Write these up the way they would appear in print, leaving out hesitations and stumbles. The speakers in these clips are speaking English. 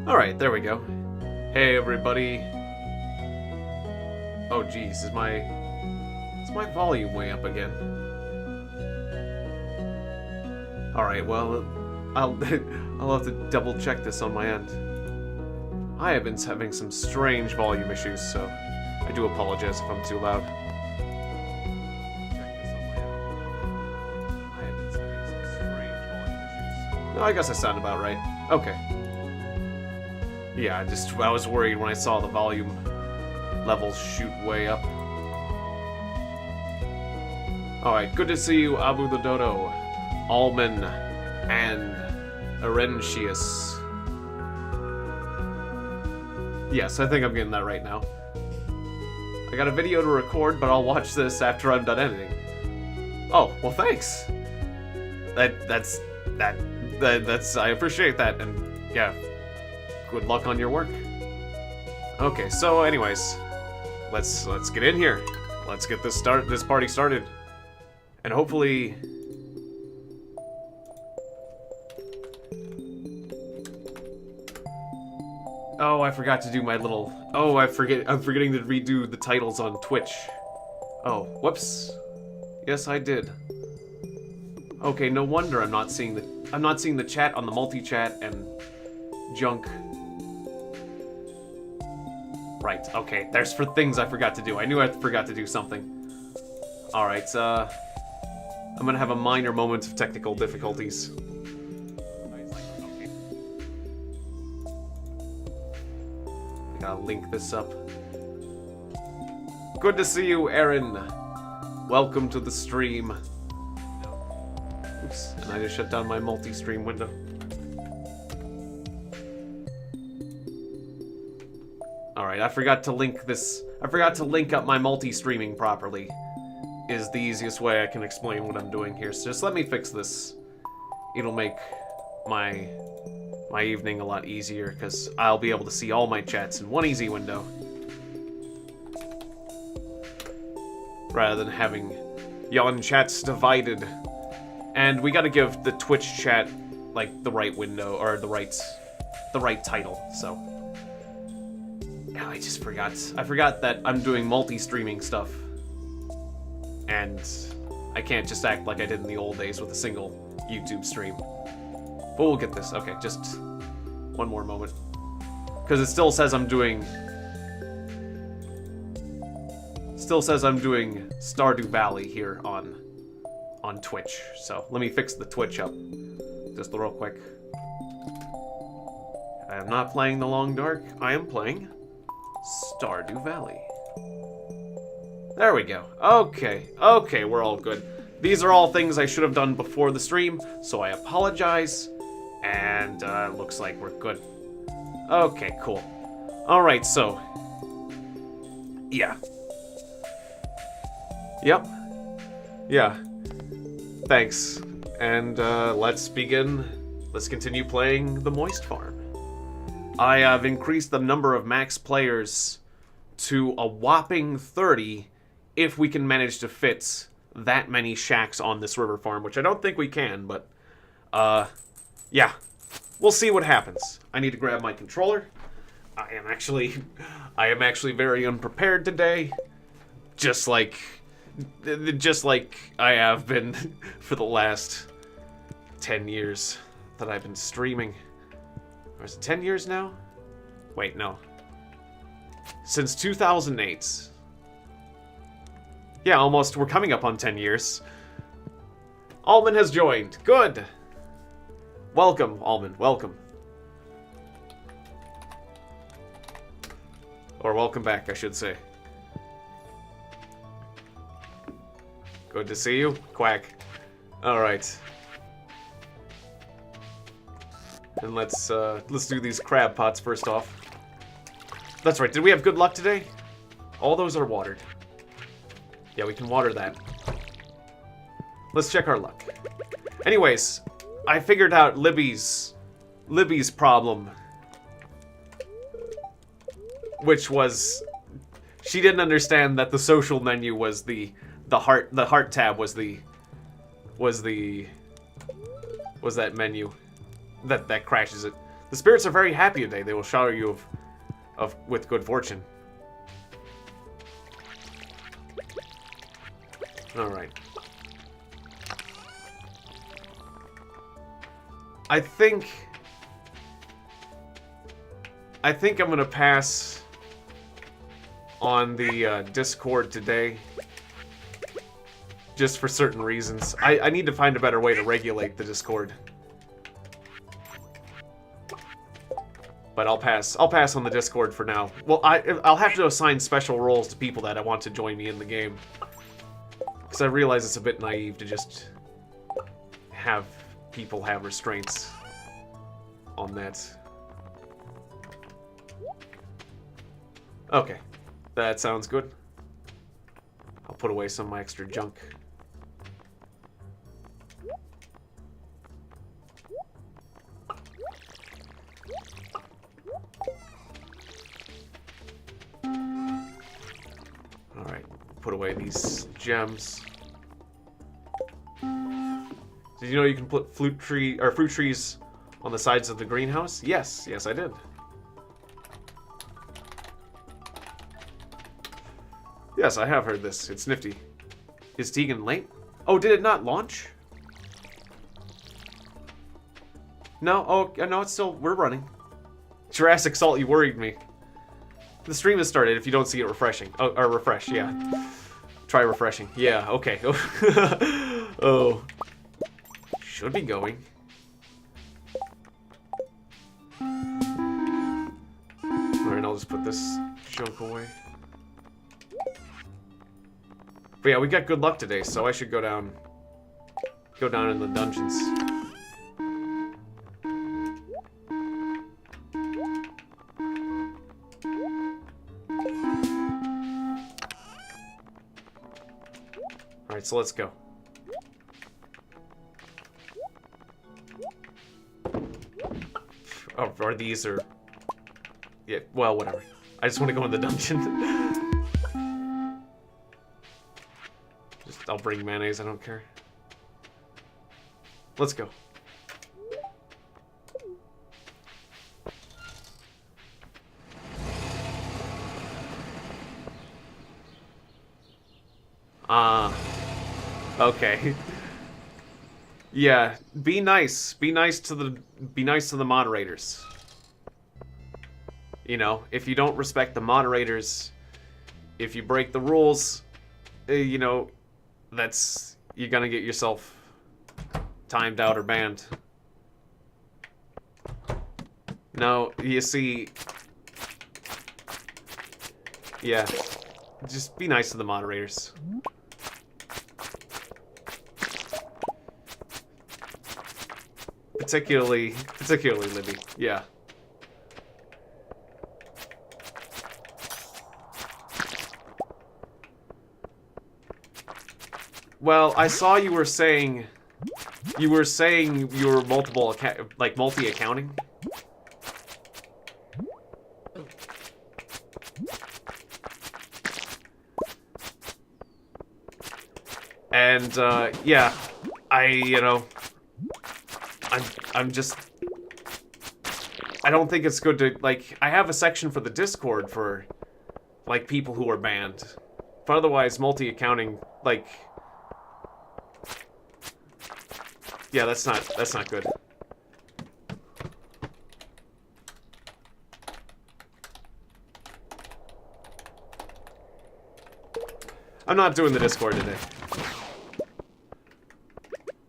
Alright, there we go. Hey everybody. Oh geez, is my volume way up again? Alright, well, I'll have to double check this on my end. I have been having some strange volume issues, so I do apologize if I'm too loud. No, I guess I sound about right. Okay. Yeah, I was worried when I saw the volume levels shoot way up. Alright, good to see you, Abu the Dodo, Alman, and Arentius. Yes, I think I'm getting that right now. I got a video to record, but I'll watch this after I'm done editing. Oh, well thanks. That's I appreciate that, and yeah, good luck on your work. Okay, so anyways, let's get in here. Let's get this party started. And hopefully oh, I forgot to do my little... Oh, I'm forgetting to redo the titles on Twitch. Oh, whoops. Yes, I did. Okay, no wonder I'm not seeing the chat on the multi-chat and junk. Right, okay, there's for things I forgot to do. I knew I forgot to do something. Alright, I'm gonna have a minor moment of technical difficulties. Gotta link this up. Good to see you, Aaron. Welcome to the stream. Oops, and I just shut down my multi-stream window. Alright, I forgot to link up my multi-streaming properly. Is the easiest way I can explain what I'm doing here. So just let me fix this. It'll make my evening a lot easier, because I'll be able to see all my chats in one easy window. Rather than having yon chats divided. And we gotta give the Twitch chat, like, the right window, or the right title, so. Yeah, I just forgot. I forgot that I'm doing multi-streaming stuff. And I can't just act like I did in the old days with a single YouTube stream. But we'll get this. Okay, just one more moment. Because it still says I'm doing... Stardew Valley here on Twitch. So, let me fix the Twitch up. Just real quick. I am not playing The Long Dark. I am playing Stardew Valley. There we go. Okay, we're all good. These are all things I should have done before the stream, so I apologize. And looks like we're good. Okay, cool. Alright, so... yeah. Yep. Yeah. Thanks. And let's begin. Let's continue playing the Moist Farm. I have increased the number of max players to a whopping 30 if we can manage to fit that many shacks on this river farm, which I don't think we can, but yeah. We'll see what happens. I need to grab my controller. I am actually very unprepared today. Just like I have been for the last 10 years that I've been streaming. Or is it 10 years now? Wait, no. Since 2008. Yeah, almost. We're coming up on 10 years. Alman has joined. Good. Welcome, Alman. Welcome. Or welcome back, I should say. Good to see you. Quack. Alright. And let's do these crab pots first off. That's right. Did we have good luck today? All those are watered. Yeah, we can water that. Let's check our luck. Anyways, I figured out Libby's problem, which was she didn't understand that the social menu was the heart tab was that menu that crashes it. The spirits are very happy today. They will shower you with good fortune. Alright. I think I'm gonna pass on the Discord today. Just for certain reasons. I need to find a better way to regulate the Discord. But I'll pass on the Discord for now. Well, I'll have to assign special roles to people that I want to join me in the game. Because I realize it's a bit naive to just have people have restraints on that. Okay, that sounds good. I'll put away some of my extra junk. Alright, put away these gems. Did you know you can put fruit trees on the sides of the greenhouse? Yes, yes I did. Yes, I have heard this. It's nifty. Is Tiegon late? Oh, did it not launch? No, oh, no, it's still, we're running. Jurassic Salt, you worried me. The stream has started if you don't see it refreshing. Oh, or refresh, yeah. Try refreshing. Yeah, okay. Oh. Should be going. Alright, I'll just put this junk away. But yeah, we got good luck today, so I should go down in the dungeons. Alright, so let's go. Oh, or these are... Yeah, well, whatever. I just want to go in the dungeon. I'll bring mayonnaise, I don't care. Let's go. Okay. Yeah, be nice. Be nice to the moderators. You know, if you don't respect the moderators, if you break the rules, you know, you're gonna get yourself timed out or banned. No, you see, yeah, just be nice to the moderators. Particularly Libby, yeah. Well, I saw you were saying you were multi-accounting. And yeah, I'm just, I don't think it's good to, like, I have a section for the Discord for, like, people who are banned. But otherwise, multi-accounting, like, yeah, that's not good. I'm not doing the Discord today.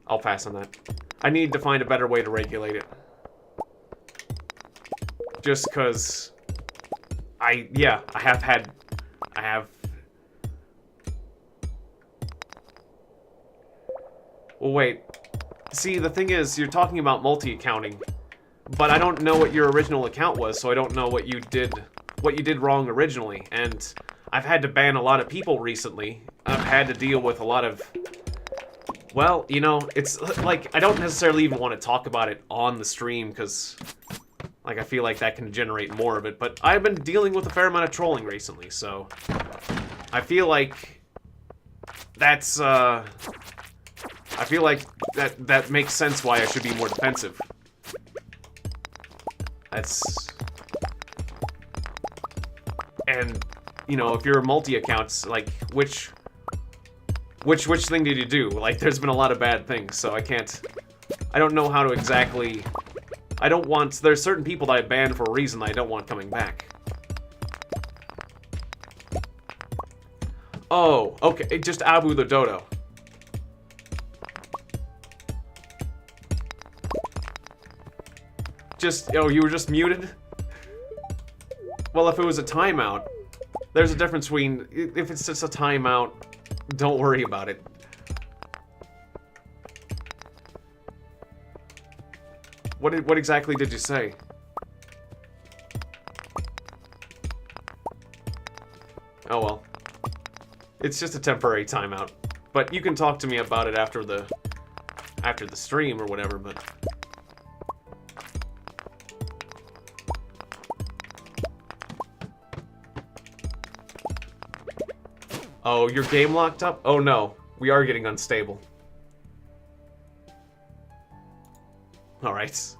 I'll pass on that. I need to find a better way to regulate it. Just because I have... Well, wait. See, the thing is, you're talking about multi-accounting, but I don't know what your original account was, so I don't know what you did wrong originally, and I've had to ban a lot of people recently. I've had to deal with a lot of... Well, you know, it's like, I don't necessarily even want to talk about it on the stream, because, like, I feel like that can generate more of it, but I've been dealing with a fair amount of trolling recently, so I feel like that's, I feel like that makes sense why I should be more defensive. That's... And, you know, if you're multi-accounts, like, which thing did you do? Like, there's been a lot of bad things, so I don't know how to exactly... There's certain people that I banned for a reason that I don't want coming back. Oh, okay, just Abu the Dodo. Oh, you were just muted? Well, if it was a timeout, there's a difference between... If it's just a timeout, don't worry about it. What exactly did you say? Oh well. It's just a temporary timeout. But you can talk to me about it after the stream or whatever, but... Oh, your game locked up? Oh no, we are getting unstable. Alright.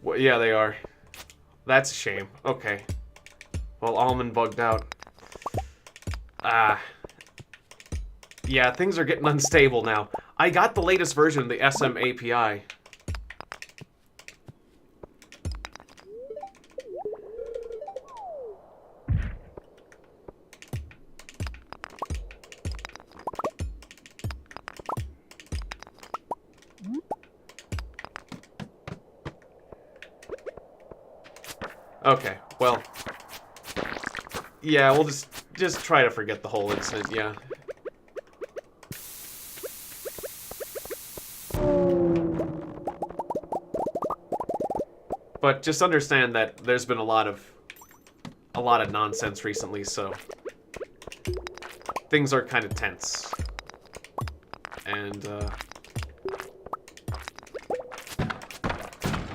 Well, yeah, they are. That's a shame. Okay. Well, Almond bugged out. Yeah, things are getting unstable now. I got the latest version of the SM API. Okay, well, yeah, we'll just try to forget the whole incident, yeah. But just understand that there's been a lot of nonsense recently, so things are kind of tense. And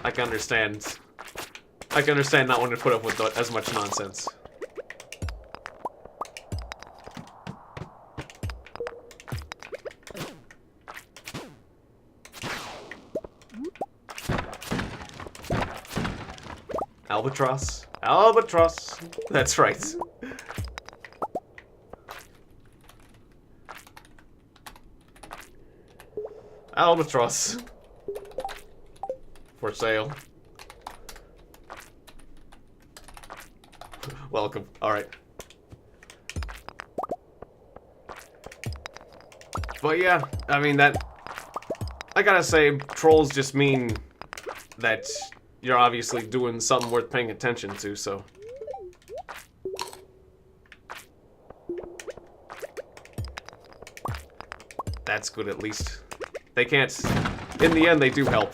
I can understand not wanting to put up with as much nonsense. Albatross. Albatross. That's right. Albatross. For sale. Welcome. Alright. But yeah, I mean I gotta say, trolls just mean that you're obviously doing something worth paying attention to, so. That's good at least. They can't, in the end they do help.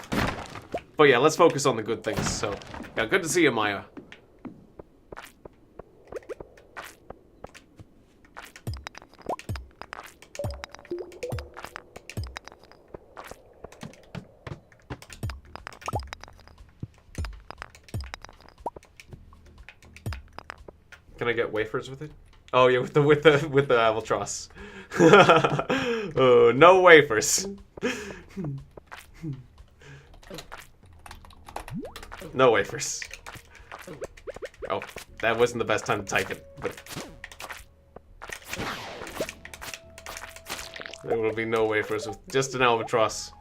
But yeah, let's focus on the good things, so. Yeah, good to see you, Maya. Can I get wafers with it? Oh yeah, with the albatross. Oh, no wafers. No wafers. Oh, that wasn't the best time to type it, but there will be no wafers with just an albatross.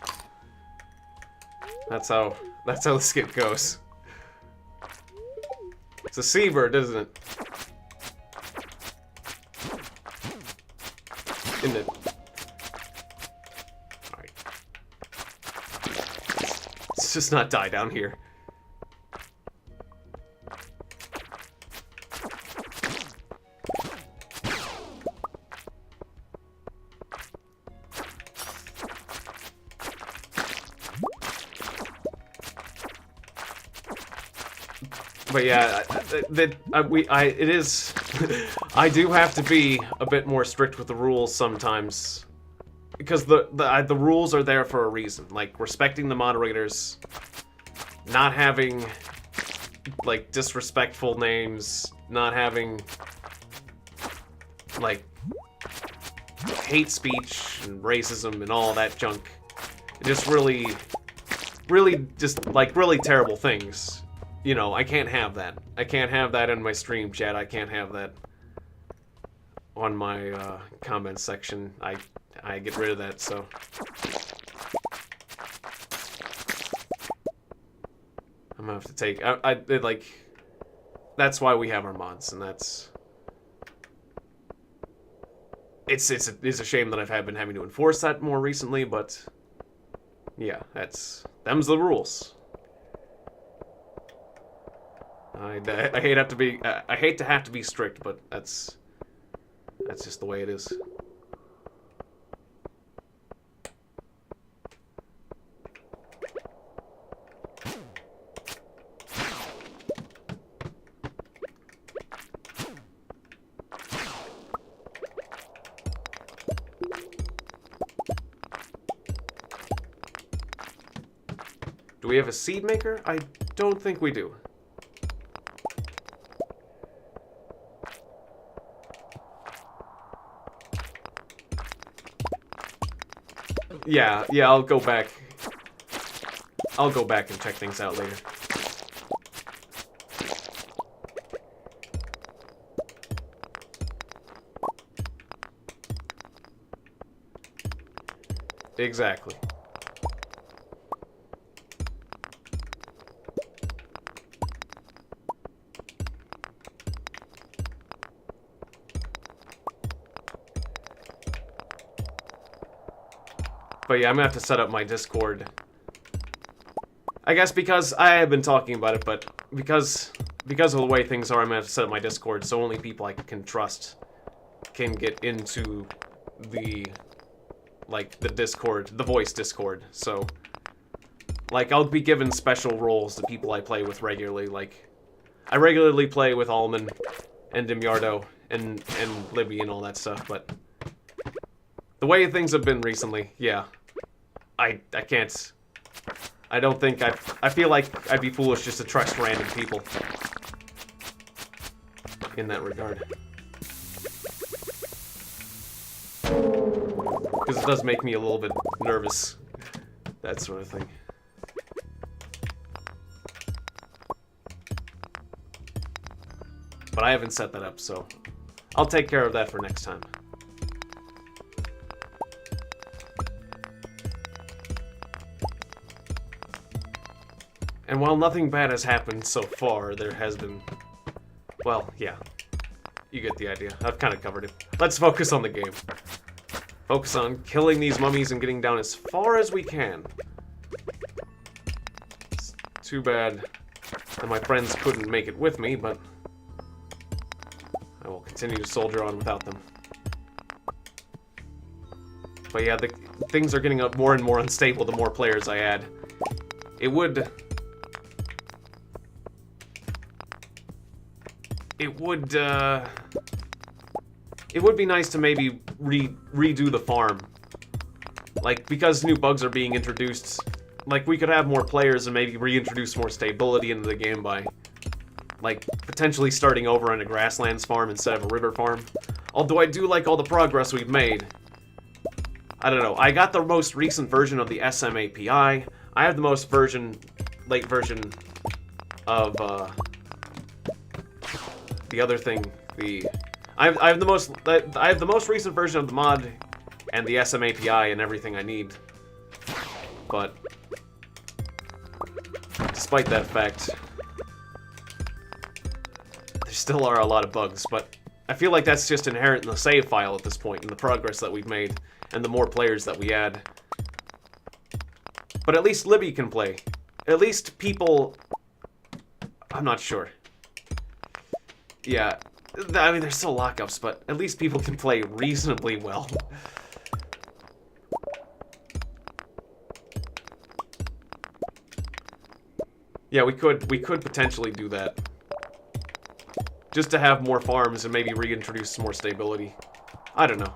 That's how the skit goes. It's a seabird, isn't it? Isn't it? Alright. Let's just not die down here. But yeah, it is. I do have to be a bit more strict with the rules sometimes, because the rules are there for a reason. Like respecting the moderators, not having like disrespectful names, not having like hate speech and racism and all that junk. Just really just, like, really terrible things. You know, I can't have that. I can't have that in my stream chat. I can't have that on my comment section. I get rid of that, so. I'm gonna have to take, like, that's why we have our mods, and that's, it's a shame that I've been having to enforce that more recently, but yeah, them's the rules. I hate to have to be strict, but that's just the way it is. Do we have a seed maker? I don't think we do. Yeah, I'll go back. I'll go back and check things out later. Exactly. But yeah, I'm gonna have to set up my Discord. I guess because I have been talking about it, but because of the way things are, I'm gonna have to set up my Discord so only people I can trust can get into the, like, the Discord, the voice Discord. So, like, I'll be given special roles to people I play with regularly. Like, I regularly play with Alman and Dimiardo and Libby and all that stuff, but the way things have been recently, yeah. I can't. I don't think I feel like I'd be foolish just to trust random people in that regard. Because it does make me a little bit nervous, that sort of thing. But I haven't set that up, so I'll take care of that for next time. And while nothing bad has happened so far, there has been... Well, yeah. You get the idea. I've kind of covered it. Let's focus on the game. Focus on killing these mummies and getting down as far as we can. It's too bad that my friends couldn't make it with me, but I will continue to soldier on without them. But yeah, things are getting up more and more unstable the more players I add. It would be nice to maybe redo the farm. Like, because new bugs are being introduced, like, we could have more players and maybe reintroduce more stability into the game by, like, potentially starting over on a grasslands farm instead of a river farm. Although I do like all the progress we've made. I don't know. I got the most recent version of the SM API. I have the most late version of, the other thing, I have the most recent version of the mod and the SM API and everything I need. But despite that fact, there still are a lot of bugs, but I feel like that's just inherent in the save file at this point, and the progress that we've made, and the more players that we add. But at least Libby can play. At least people... I'm not sure. Yeah, I mean, there's still lockups, but at least people can play reasonably well. Yeah, we could potentially do that. Just to have more farms and maybe reintroduce some more stability. I don't know.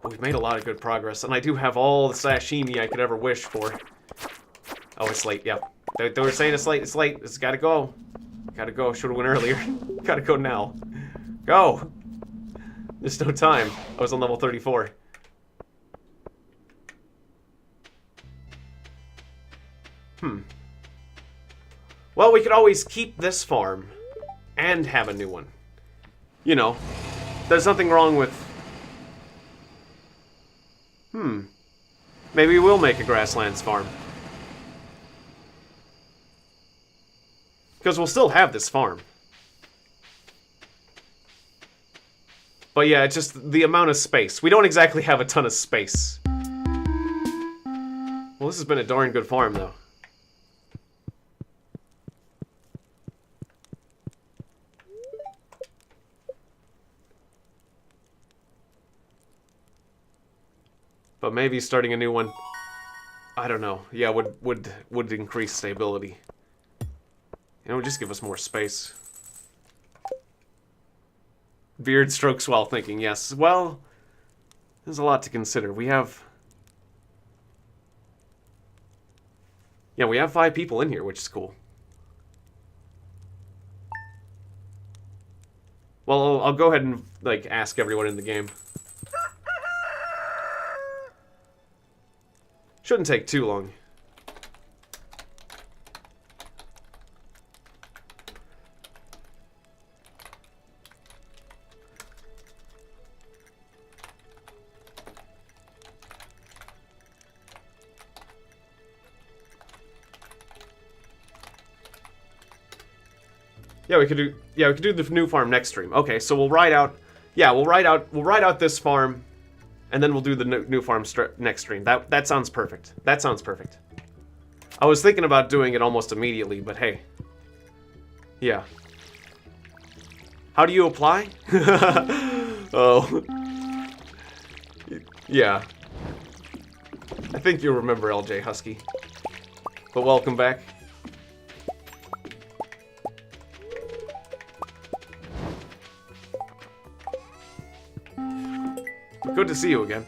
But we've made a lot of good progress, and I do have all the sashimi I could ever wish for. Oh, it's late, yeah. They were saying it's late, it's gotta go. Gotta go, should've went earlier. Gotta go now. Go! There's no time. I was on level 34. Well, we could always keep this farm and have a new one. You know, there's nothing wrong with... Maybe we'll make a grasslands farm. Because we'll still have this farm. But yeah, it's just the amount of space. We don't exactly have a ton of space. Well, this has been a darn good farm, though. But maybe starting a new one, I don't know. Yeah, would increase stability. You know, just give us more space. Beard strokes while thinking, yes. Well, there's a lot to consider. We have... Yeah, we have 5 people in here, which is cool. Well, I'll go ahead and, like, ask everyone in the game. Shouldn't take too long. Yeah, we could do the new farm next stream. Okay, so we'll ride out. Yeah, we'll ride out this farm, and then we'll do the new farm next stream. That sounds perfect. That sounds perfect. I was thinking about doing it almost immediately, but hey. Yeah. How do you apply? Oh. Yeah. I think you'll remember LJ Husky. But welcome back. Good to see you again.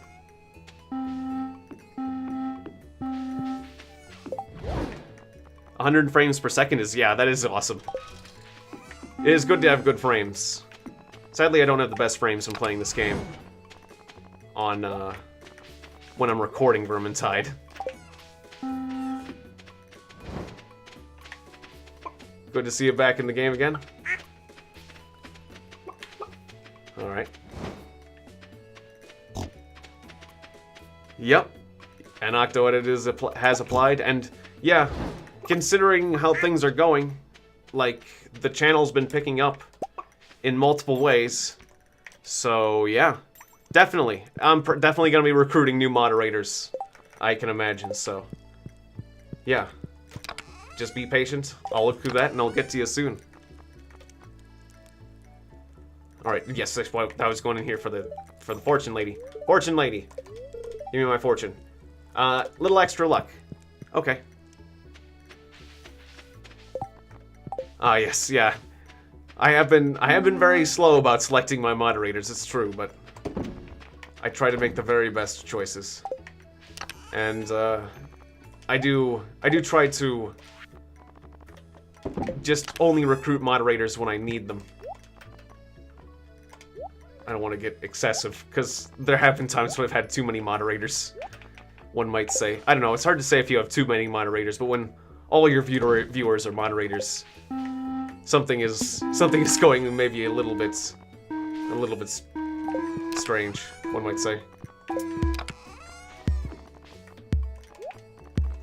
100 frames per second is, yeah, that is awesome. It is good to have good frames. Sadly, I don't have the best frames when playing this game. On, when I'm recording Vermintide. Good to see you back in the game again. Alright. Yep. An octoedit has applied, and yeah, considering how things are going, like, the channel's been picking up in multiple ways, so yeah, definitely. I'm definitely gonna be recruiting new moderators, I can imagine, so yeah. Just be patient, I'll look through that, and I'll get to you soon. Alright, yes, I was going in here for the fortune lady. Fortune lady! Give me my fortune. Little extra luck. Okay. Ah, yes, yeah. I have been very slow about selecting my moderators, it's true, but I try to make the very best choices. And, I do try to just only recruit moderators when I need them. I don't want to get excessive, because there have been times when I've had too many moderators, one might say. I don't know, it's hard to say if you have too many moderators, but when all your viewers are moderators, something is going maybe a little bit strange, one might say.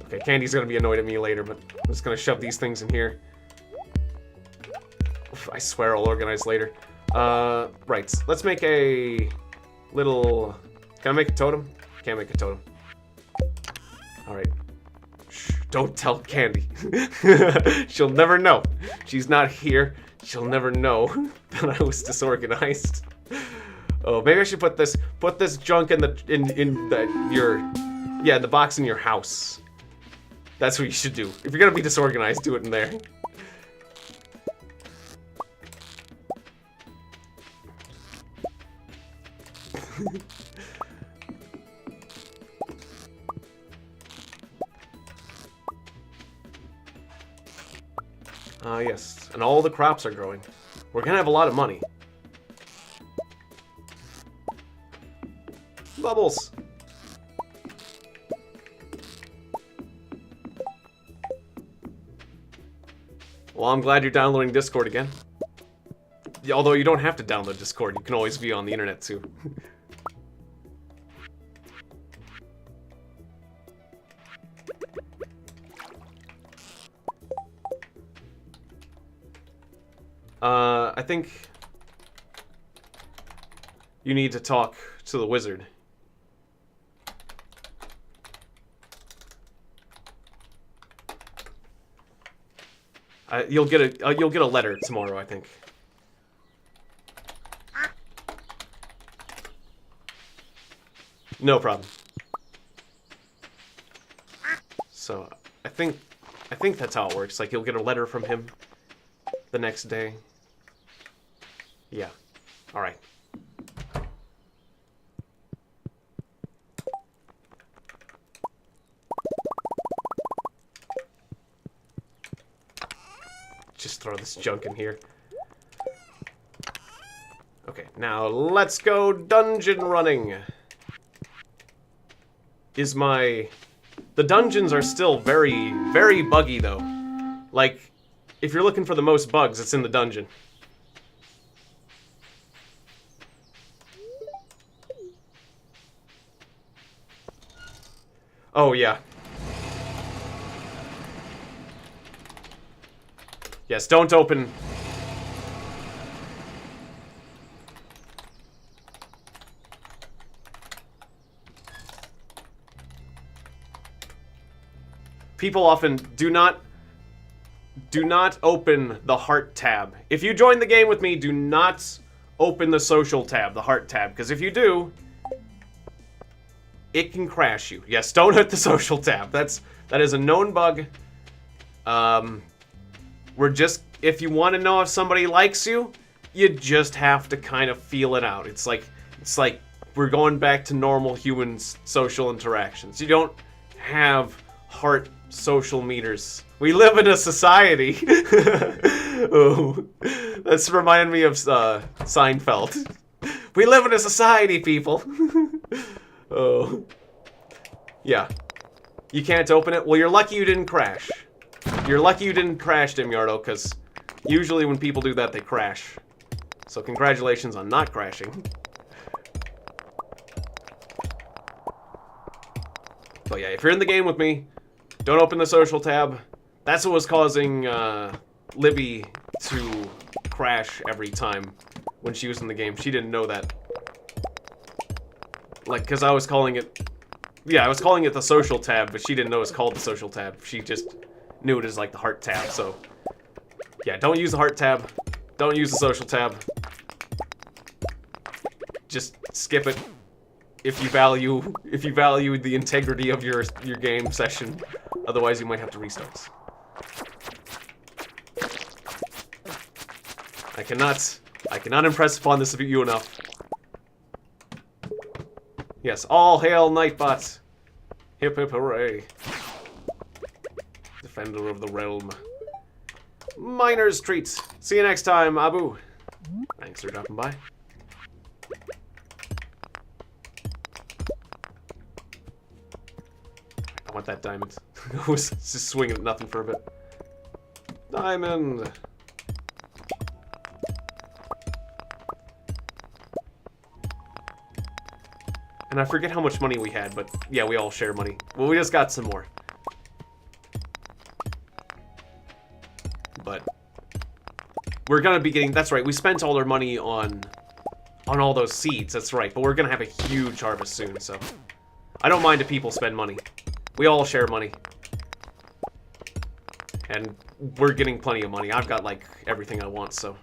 Okay, Candy's gonna be annoyed at me later, but I'm just gonna shove these things in here. Oof, I swear I'll organize later. Right, let's make a little... Can I make a totem? Can't make a totem. Alright. Shh, don't tell Candy. She'll never know. She's not here. She'll never know that I was disorganized. Oh, maybe I should put this junk in the the box in your house. That's what you should do. If you're gonna be disorganized, do it in there. Yes, and all the crops are growing. We're gonna have a lot of money. Bubbles! Well, I'm glad you're downloading Discord again. Yeah, although you don't have to download Discord, you can always be on the internet too. I think you need to talk to the wizard. You'll get a letter tomorrow, I think. No problem. So I think that's how it works. Like, you'll get a letter from him the next day. Yeah. All right. Just throw this junk in here. Okay, now let's go dungeon running. The dungeons are still very, very buggy though. Like, if you're looking for the most bugs, it's in the dungeon. Oh, yeah. Yes, don't open... People often do not open the heart tab. If you join the game with me, do not open the social tab, the heart tab, because if you do, it can crash you. Yes, don't hit the social tab. That is a known bug. If you want to know if somebody likes you, you just have to kind of feel it out. It's like we're going back to normal human social interactions. You don't have heart social meters. We live in a society. Oh, that's reminding me of Seinfeld. We live in a society, people. Oh. Yeah. You can't open it? Well, you're lucky you didn't crash. You're lucky you didn't crash, Dimyardo, because usually when people do that, they crash. So congratulations on not crashing. But yeah, if you're in the game with me, don't open the social tab. That's what was causing Libby to crash every time when she was in the game. She didn't know that. Like, because I was calling it... Yeah, I was calling it the social tab, but she didn't know it was called the social tab. She just knew it as, like, the heart tab, so... Yeah, don't use the heart tab. Don't use the social tab. Just skip it if you value the integrity of your game session. Otherwise, you might have to restart. I cannot impress upon this of you enough. Yes, all hail Nightbot. Hip hip hooray. Defender of the realm. Miner's treat. See you next time, Abu. Thanks for dropping by. I want that diamond. I was just swinging at nothing for a bit. Diamond. And I forget how much money we had, but yeah, we all share money. Well, we just got some more. But we're gonna be getting, that's right, we spent all our money on all those seeds, that's right, but we're gonna have a huge harvest soon, so I don't mind if people spend money. We all share money. And we're getting plenty of money. I've got, like, everything I want, so.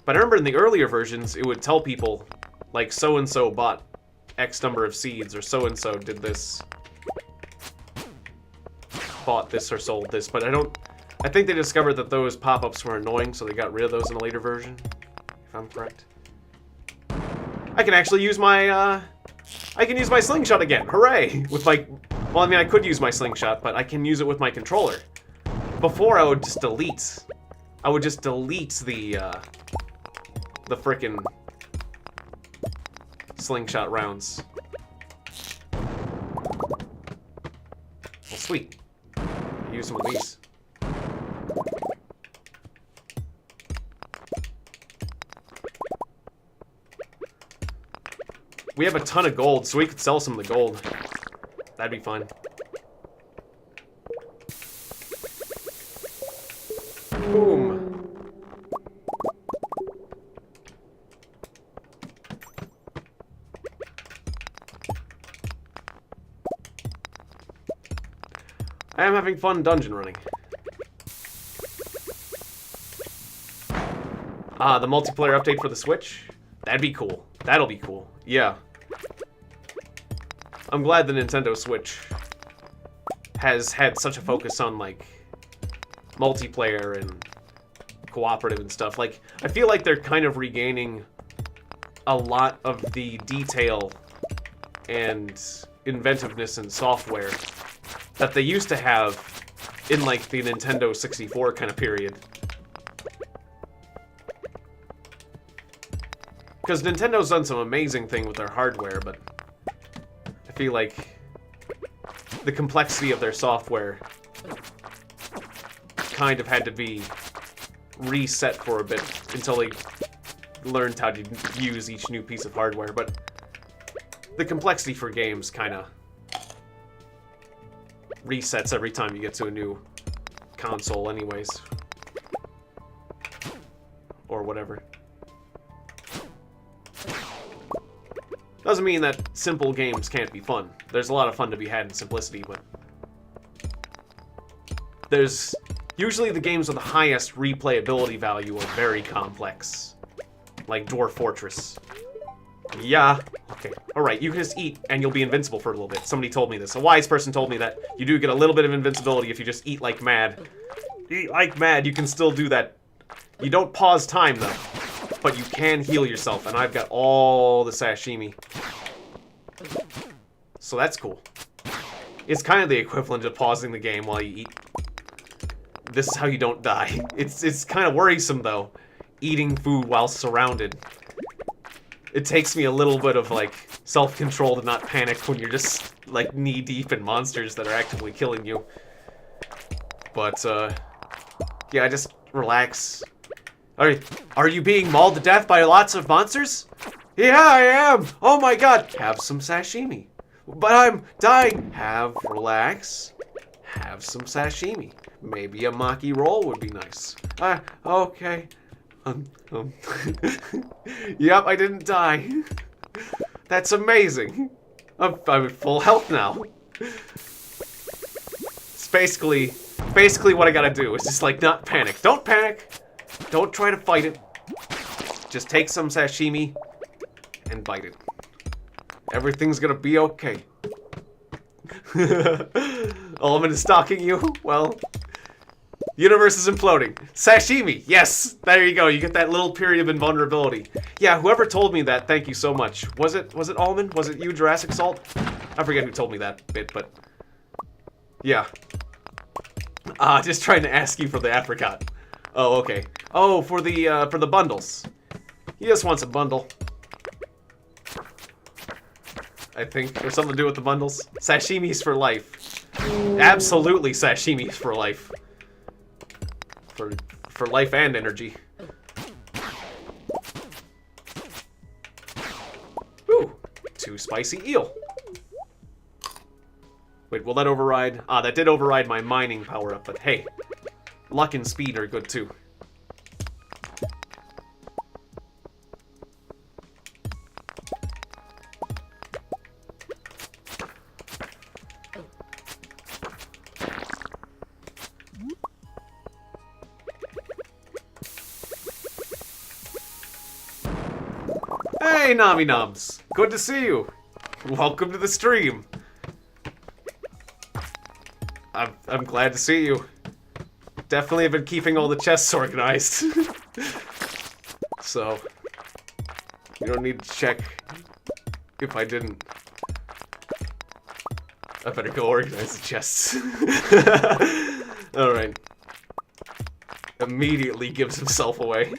But I remember in the earlier versions, it would tell people, like, so-and-so bought X number of seeds, or so-and-so did this. Bought this or sold this, but I think they discovered that those pop-ups were annoying, so they got rid of those in a later version, if I'm correct. I can actually use my, I can use my slingshot again, hooray! With my, well, I mean, I could use my slingshot, but I can use it with my controller. Before, I would just delete the frickin' slingshot rounds. Well, sweet. use some of these. We have a ton of gold, so we could sell some of the gold. That'd be fun. Boom. I am having fun dungeon running. Ah, the multiplayer update for the Switch? That'd be cool. That'll be cool. Yeah. I'm glad the Nintendo Switch has had such a focus on, like, multiplayer and cooperative and stuff. Like, I feel like they're kind of regaining a lot of the detail and inventiveness in software that they used to have in, like, the Nintendo 64 kind of period. Because Nintendo's done some amazing thing with their hardware, but I feel like the complexity of their software kind of had to be reset for a bit until they learned how to use each new piece of hardware. But the complexity for games kind of resets every time you get to a new console anyways. Or whatever. Doesn't mean that simple games can't be fun. There's a lot of fun to be had in simplicity, but there's usually the games with the highest replayability value are very complex. Like Dwarf Fortress. Yeah. Okay. Alright, you can just eat and you'll be invincible for a little bit. Somebody told me this. A wise person told me that you do get a little bit of invincibility if you just eat like mad. Eat like mad, you can still do that. You don't pause time, though. But you can heal yourself, and I've got all the sashimi. So that's cool. It's kind of the equivalent of pausing the game while you eat. This is how you don't die. It's kind of worrisome, though, eating food while surrounded. It takes me a little bit of, like, self-control to not panic when you're just, like, knee-deep in monsters that are actively killing you. But, yeah, I just relax. Are you being mauled to death by lots of monsters? Yeah, I am! Oh my god! Have some sashimi. But I'm dying! Relax. Have some sashimi. Maybe a maki roll would be nice. Okay. Yep, I didn't die. That's amazing. I'm at full health now. It's basically what I gotta do is just, like, not panic. Don't panic! Don't try to fight it. Just take some sashimi and bite it. Everything's gonna be okay. Ultimate is stalking you? Well, universe is imploding. Sashimi! Yes! There you go. You get that little period of invulnerability. Yeah, whoever told me that, thank you so much. Was it Almond? Was it you, Jurassic Salt? I forget who told me that bit, but yeah. Just trying to ask you for the apricot. Oh, okay. Oh, for the bundles. He just wants a bundle. I think there's something to do with the bundles. Sashimi's for life. Absolutely sashimi's for life. For life and energy. Ooh, 2 spicy eel. Wait, will that override? That did override my mining power-up, but hey. Luck and speed are good too. Hey, Nami Nubs! Good to see you! Welcome to the stream! I'm glad to see you. Definitely have been keeping all the chests organized. So, you don't need to check if I didn't. I better go organize the chests. Alright. Immediately gives himself away.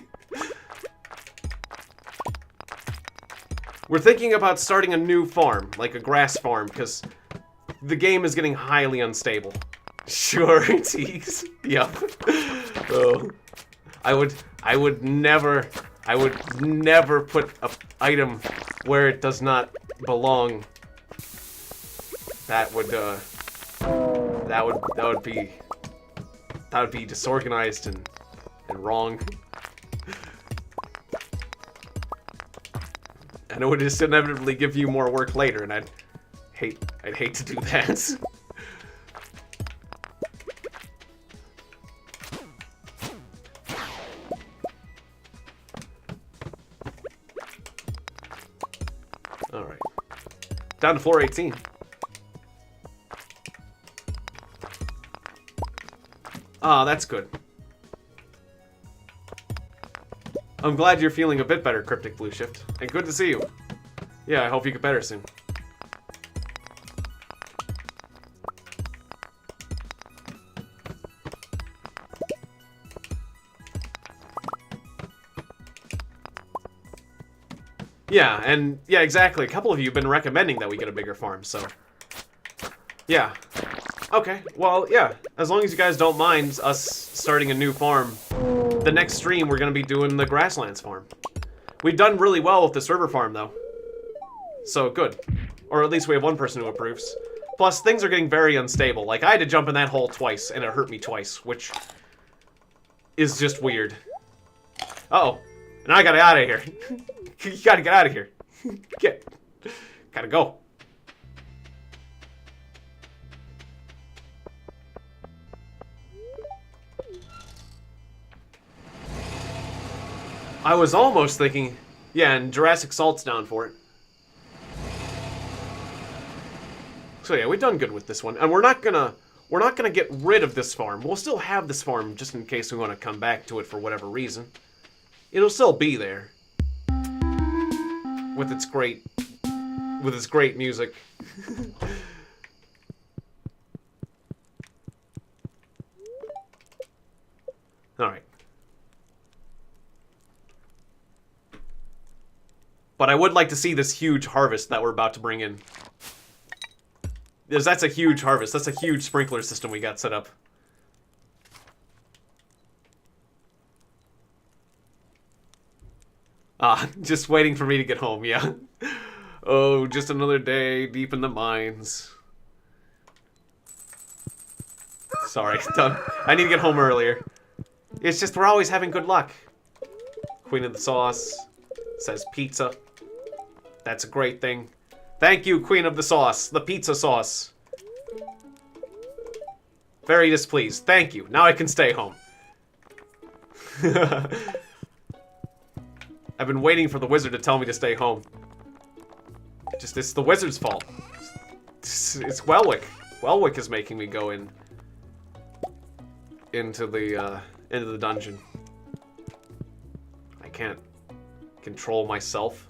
We're thinking about starting a new farm, like a grass farm, because the game is getting highly unstable. Sure, Teagues. Yep. Oh. I would never put an item where it does not belong. That would be disorganized and wrong. And it would just inevitably give you more work later, and I'd hate to do that. Alright. Down to floor 18. Ah, that's good. I'm glad you're feeling a bit better, Cryptic Blue Shift. And good to see you. Yeah, I hope you get better soon. Yeah, and yeah, exactly. A couple of you have been recommending that we get a bigger farm, so yeah. Okay, well, yeah. As long as you guys don't mind us starting a new farm, the next stream we're gonna be doing the Grasslands farm. We've done really well with the server farm, though. So, good. Or at least we have one person who approves. Plus, things are getting very unstable. Like, I had to jump in that hole twice, and it hurt me twice, which is just weird. Uh-oh. And I gotta get out of here. You gotta get out of here. Gotta go. I was almost thinking, yeah, and Jurassic Salt's down for it. So yeah, we've done good with this one, and we're not gonna get rid of this farm. We'll still have this farm just in case we want to come back to it for whatever reason. It'll still be there with its great music. All right. But I would like to see this huge harvest that we're about to bring in. Because that's a huge harvest. That's a huge sprinkler system we got set up. Ah, just waiting for me to get home, yeah. Oh, just another day deep in the mines. Sorry, done. I need to get home earlier. It's just we're always having good luck. Queen of the Sauce says pizza. That's a great thing. Thank you, Queen of the Sauce. The pizza sauce. Very displeased. Thank you. Now I can stay home. I've been waiting for the wizard to tell me to stay home. Just, it's the wizard's fault. It's Welwick. Welwick is making me go into the dungeon. I can't control myself.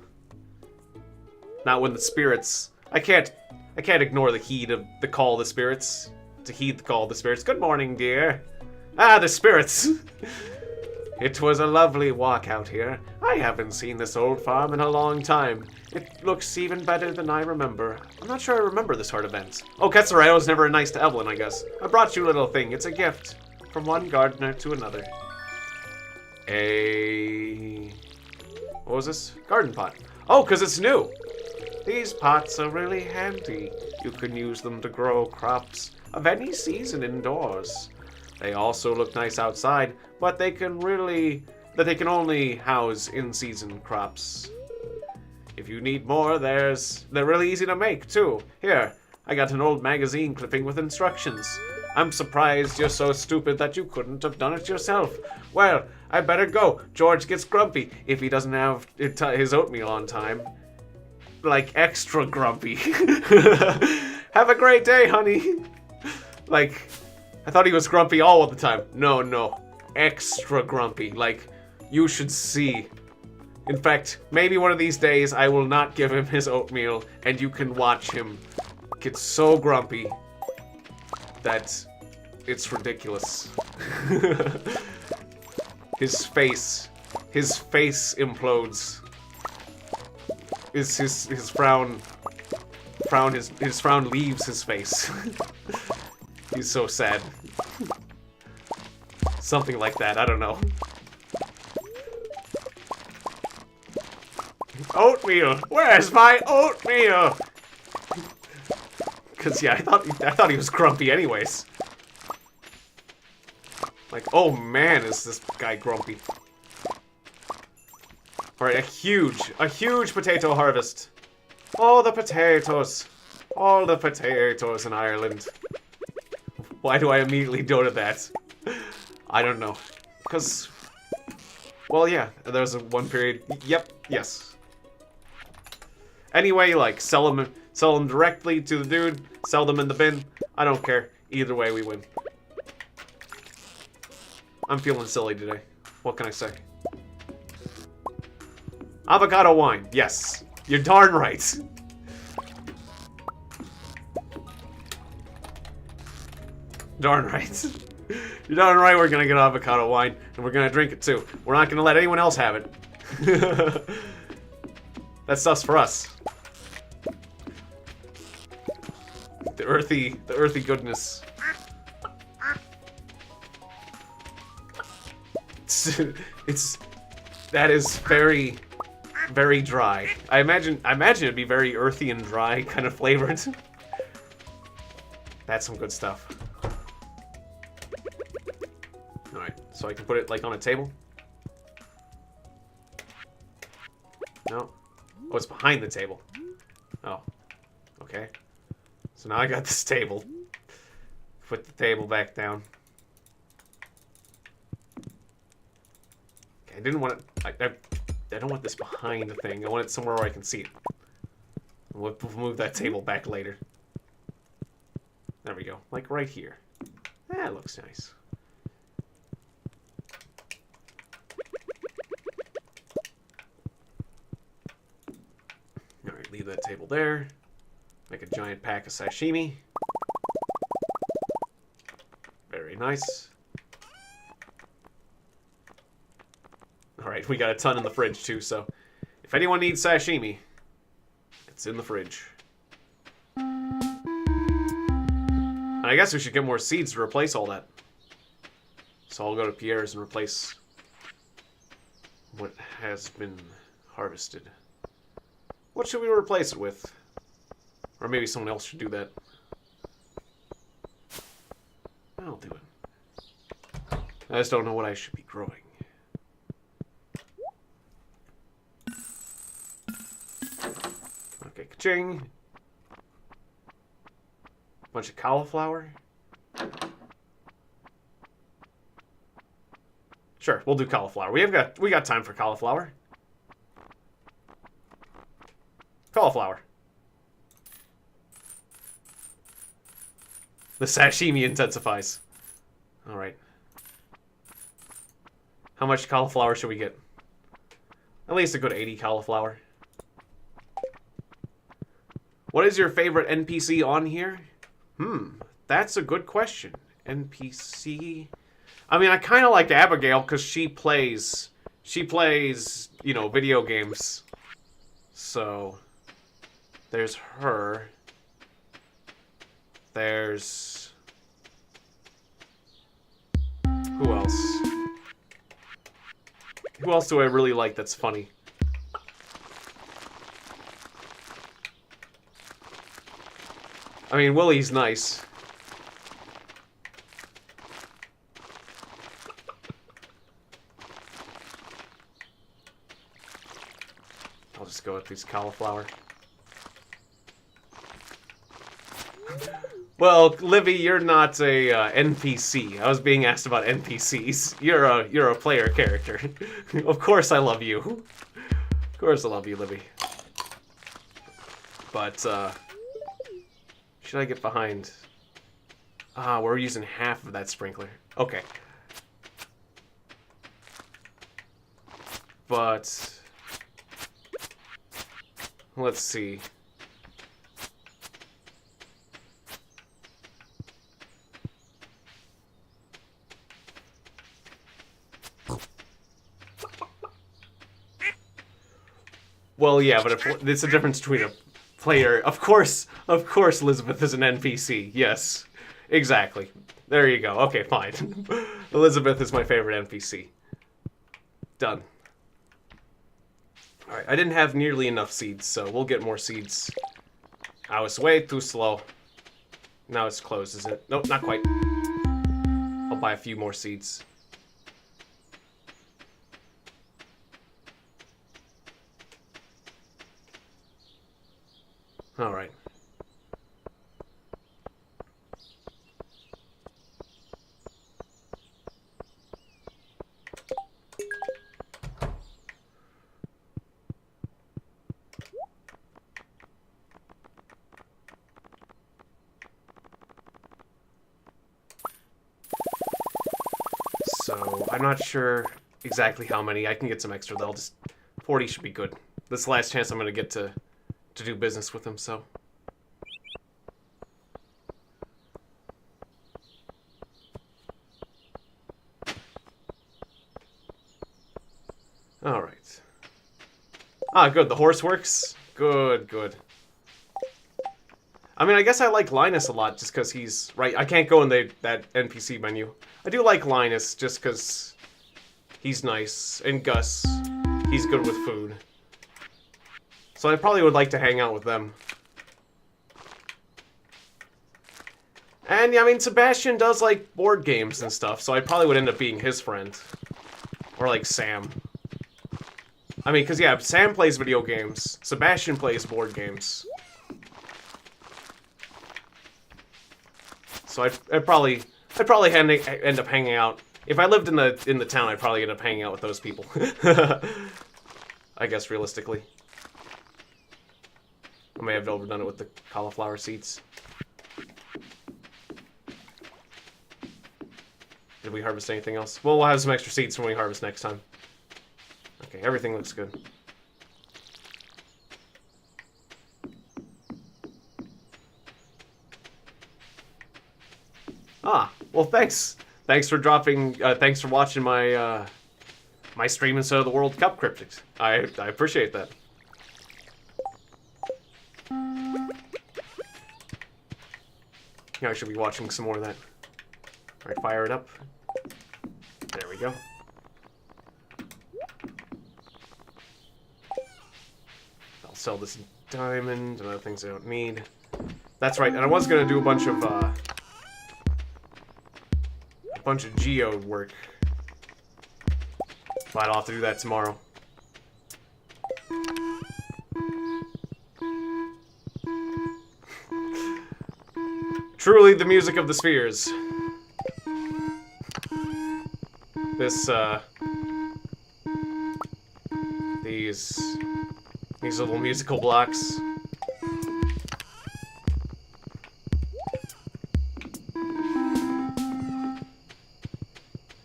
Not when the spirits... I can't ignore the heed of the call of the spirits. To heed the call of the spirits. Good morning, dear. Ah, the spirits! It was a lovely walk out here. I haven't seen this old farm in a long time. It looks even better than I remember. I'm not sure I remember this hard event. Oh, Ketsurai was never nice to Evelyn, I guess. I brought you a little thing. It's a gift. From one gardener to another. What was this? Garden pot. Oh, because it's new. These pots are really handy. You can use them to grow crops of any season indoors. They also look nice outside, but they can only house in-season crops. If you need more, they're really easy to make, too. Here, I got an old magazine clipping with instructions. I'm surprised you're so stupid that you couldn't have done it yourself. Well, I better go. George gets grumpy if he doesn't have his oatmeal on time. Like, extra grumpy. Have a great day, honey. Like, I thought he was grumpy all of the time. No. Extra grumpy. Like, you should see. In fact, maybe one of these days I will not give him his oatmeal and you can watch him get so grumpy that it's ridiculous. His face implodes. His frown leaves his face. He's so sad. Something like that, I don't know. Oatmeal! Where's my oatmeal? Cause yeah, I thought he was grumpy anyways. Like, oh man, is this guy grumpy. Alright, a huge potato harvest. All the potatoes. All the potatoes in Ireland. Why do I immediately go to that? I don't know. Cause, well, yeah, there was one period. Yep, yes. Anyway, like, sell them directly to the dude, sell them in the bin. I don't care. Either way, we win. I'm feeling silly today. What can I say? Avocado wine. Yes. You're darn right. Darn right. You're darn right we're gonna get avocado wine, and we're gonna drink it too. We're not gonna let anyone else have it. That stuff's for us. The earthy goodness. That is very, very dry. I imagine it'd be very earthy and dry, kind of flavored. That's some good stuff. Alright, so I can put it like on a table? No. Oh, it's behind the table. Oh. Okay. So now I got this table. Put the table back down. Okay, I didn't want it... I don't want this behind the thing. I want it somewhere where I can see it. We'll move that table back later. There we go. Like right here. That looks nice. Alright, leave that table there. Make a giant pack of sashimi. Very nice. Alright, we got a ton in the fridge too, so if anyone needs sashimi, it's in the fridge. And I guess we should get more seeds to replace all that. So I'll go to Pierre's and replace what has been harvested. What should we replace it with? Or maybe someone else should do that. I'll do it. I just don't know what I should be growing. Okay, ka-ching. Bunch of cauliflower. Sure, we'll do cauliflower. We got time for cauliflower. Cauliflower. The sashimi intensifies. Alright. How much cauliflower should we get? At least a good 80 cauliflower. What is your favorite NPC on here? That's a good question. NPC... I mean, I kind of like Abigail because she plays, you know, video games. So, there's her. There's... Who else? Who else do I really like that's funny? I mean, Willie's nice. I'll just go with these cauliflower. Well, Livy, you're not a NPC. I was being asked about NPCs. You're a player character. Of course I love you. Of course I love you, Livy. But, should I get behind? Ah, we're using half of that sprinkler. Okay. But... let's see. Well, yeah, but it's a difference between a player. Of course, Elizabeth is an NPC. Yes, Exactly. There you go. Okay, fine. Elizabeth is my favorite NPC. Done. Alright, I didn't have nearly enough seeds, so we'll get more seeds. I was way too slow. Now it's closed, isn't it? Nope, not quite. I'll buy a few more seeds. Alright. So, I'm not sure exactly how many. I can get some extra, though. Just 40 should be good. This is the last chance I'm going to get to do business with him, so... Alright. Ah, good. The horse works? Good, good. I mean, I guess I like Linus a lot just because he's... Right, I can't go in that NPC menu. I do like Linus just because he's nice. And Gus, he's good with food. So I probably would like to hang out with them. And, yeah, I mean, Sebastian does like board games and stuff, so I probably would end up being his friend. Or like Sam. I mean, because, yeah, Sam plays video games. Sebastian plays board games. So I'd probably end up hanging out. If I lived in the town, I'd probably end up hanging out with those people. I guess, realistically. I may have overdone it with the cauliflower seeds. Did we harvest anything else? Well, we'll have some extra seeds when we harvest next time. Okay, everything looks good. Ah, well, thanks. Thanks for dropping. Thanks for watching my my stream instead of the World Cup Cryptics. I appreciate that. Yeah, I should be watching some more of that. All right, fire it up. There we go. I'll sell this diamond and other things I don't need. That's right, and I was gonna do a bunch of geode work, but I'll have to do that tomorrow. Truly the music of the spheres. This, these little musical blocks.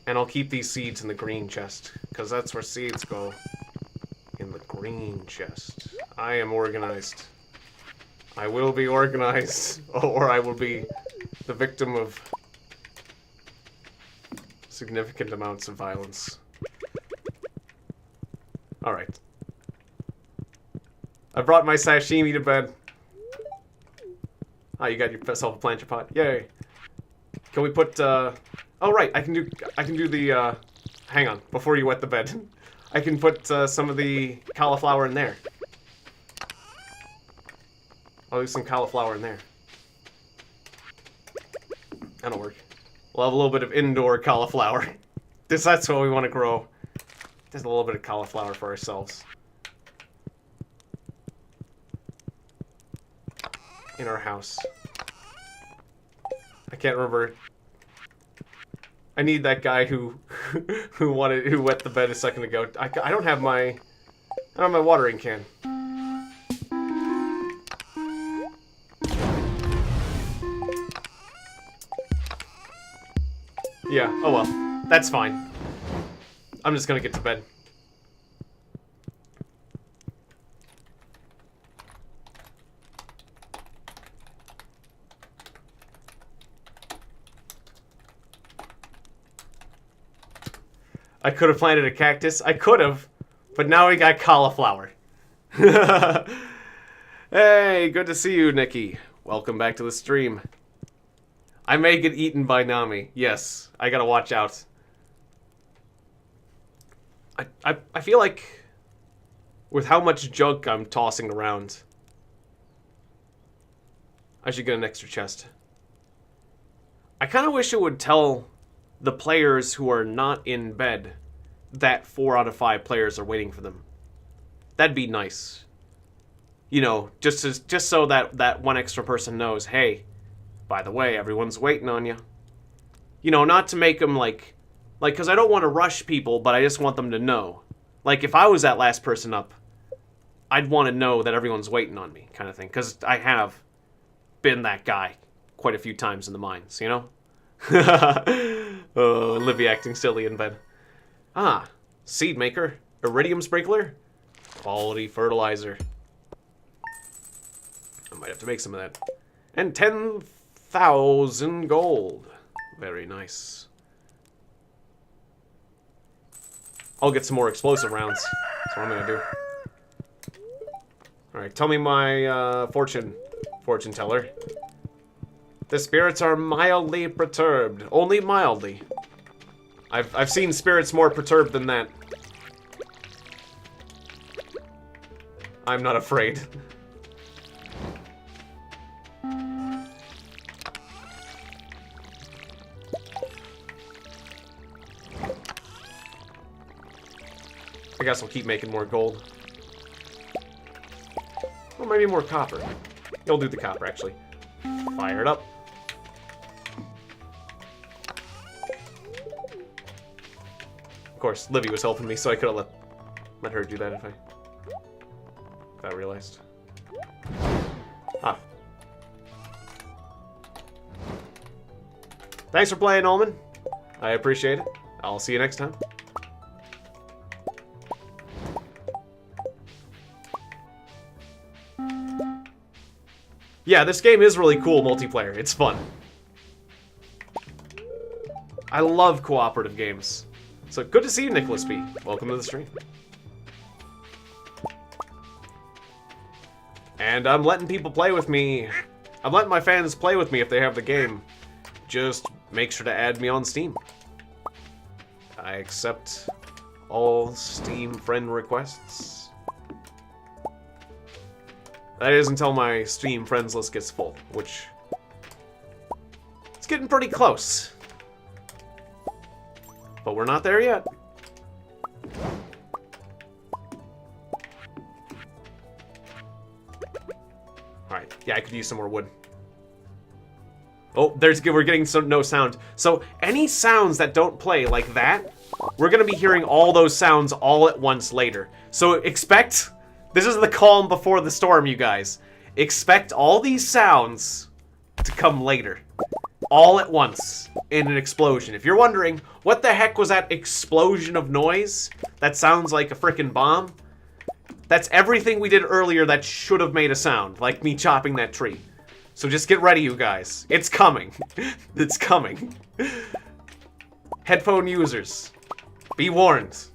And I'll keep these seeds in the green chest, because that's where seeds go. In the green chest. I am organized. I will be organized, or I will be the victim of significant amounts of violence. Alright. I brought my sashimi to bed. Ah, you got yourself a planter pot. Yay. Can we put, oh right, I can do the, hang on, before you wet the bed. I can put, some of the cauliflower in there. I'll do some cauliflower in there. That'll work. We'll have a little bit of indoor cauliflower. That's what we want to grow. Just a little bit of cauliflower for ourselves. In our house. I can't remember. I need that guy who wet the bed a second ago. I don't have my watering can. Yeah, oh well. That's fine. I'm just gonna get to bed. I could have planted a cactus. I could have, but now we got cauliflower. Hey, good to see you, Nikki. Welcome back to the stream. I may get eaten by Nami. Yes, I gotta watch out. I feel like with how much junk I'm tossing around, I should get an extra chest. I kind of wish it would tell the players who are not in bed that 4 out of 5 players are waiting for them. That'd be nice. You know, just so that one extra person knows, hey, by the way, everyone's waiting on you. You know, not to make them like, because I don't want to rush people, but I just want them to know. Like, if I was that last person up, I'd want to know that everyone's waiting on me, kind of thing. Because I have been that guy quite a few times in the mines, you know? Oh, Livy acting silly in bed. Ah, seed maker, iridium sprinkler, quality fertilizer. I might have to make some of that. And 10,000 gold. Very nice. I'll get some more explosive rounds. That's what I'm gonna do. Alright, tell me my fortune teller. The spirits are mildly perturbed. Only mildly. I've seen spirits more perturbed than that. I'm not afraid. I guess I'll keep making more gold. Or maybe more copper. You'll do the copper, actually. Fire it up. Of course, Livy was helping me, so I could have let her do that if I realized. Ah. Thanks for playing, Ullman. I appreciate it. I'll see you next time. Yeah, this game is really cool multiplayer. It's fun. I love cooperative games. So good to see you, Nicholas B. Welcome to the stream. And I'm letting people play with me. I'm letting my fans play with me if they have the game. Just make sure to add me on Steam. I accept all Steam friend requests. That is until my Steam friends list gets full, which it's getting pretty close. But we're not there yet. Alright, yeah, I could use some more wood. Oh, we're getting no sound. So any sounds that don't play like that, we're gonna be hearing all those sounds all at once later. So expect, this is the calm before the storm, you guys. Expect all these sounds to come later. All at once, in an explosion. If you're wondering, what the heck was that explosion of noise? That sounds like a frickin' bomb. That's everything we did earlier that should have made a sound, like me chopping that tree. So just get ready, you guys. It's coming. It's coming. Headphone users, be warned.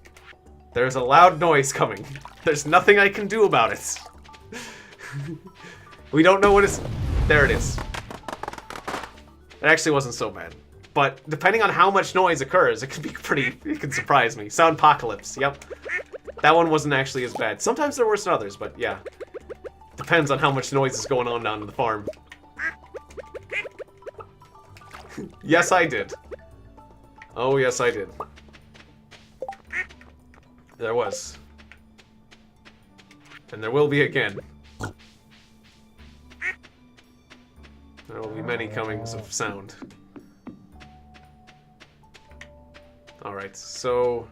There's a loud noise coming. There's nothing I can do about it. We don't know what it's... There it is. It actually wasn't so bad. But depending on how much noise occurs, it can be pretty... It can surprise me. Soundpocalypse, yep. That one wasn't actually as bad. Sometimes they're worse than others, but yeah. Depends on how much noise is going on down the farm. Yes, I did. Oh, yes, I did. There was. And there will be again. There will be many comings of sound. Alright, so...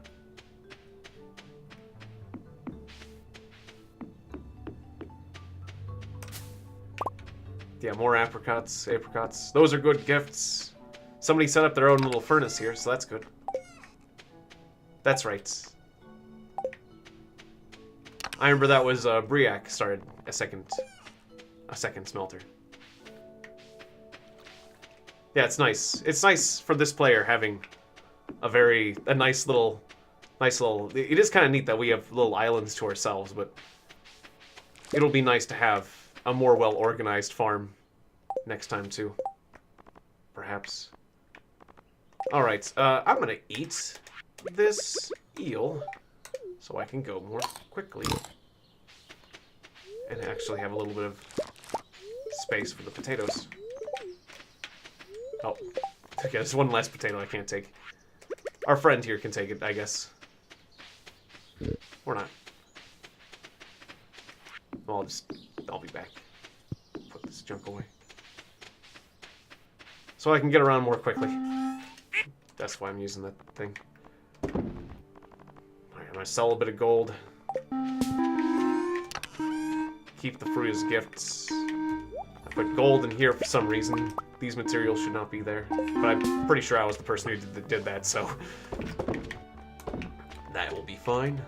Yeah, more apricots. Those are good gifts. Somebody set up their own little furnace here, so that's good. That's right. I remember that was Briac started a second smelter. Yeah, it's nice. It's nice for this player having a nice little. It is kind of neat that we have little islands to ourselves, but it'll be nice to have a more well-organized farm next time too. perhaps. Alright, I'm gonna eat this eel so I can go more quickly. And actually have a little bit of space for the potatoes. Oh, okay, there's one less potato I can't take. Our friend here can take it, I guess. Or not. Well, I'll be back. Put this junk away. So I can get around more quickly. That's why I'm using that thing. Alright, I'm gonna sell a bit of gold. Keep the fruit as gifts. I put gold in here for some reason. These materials should not be there. But I'm pretty sure I was the person who did that, so... that will be fine.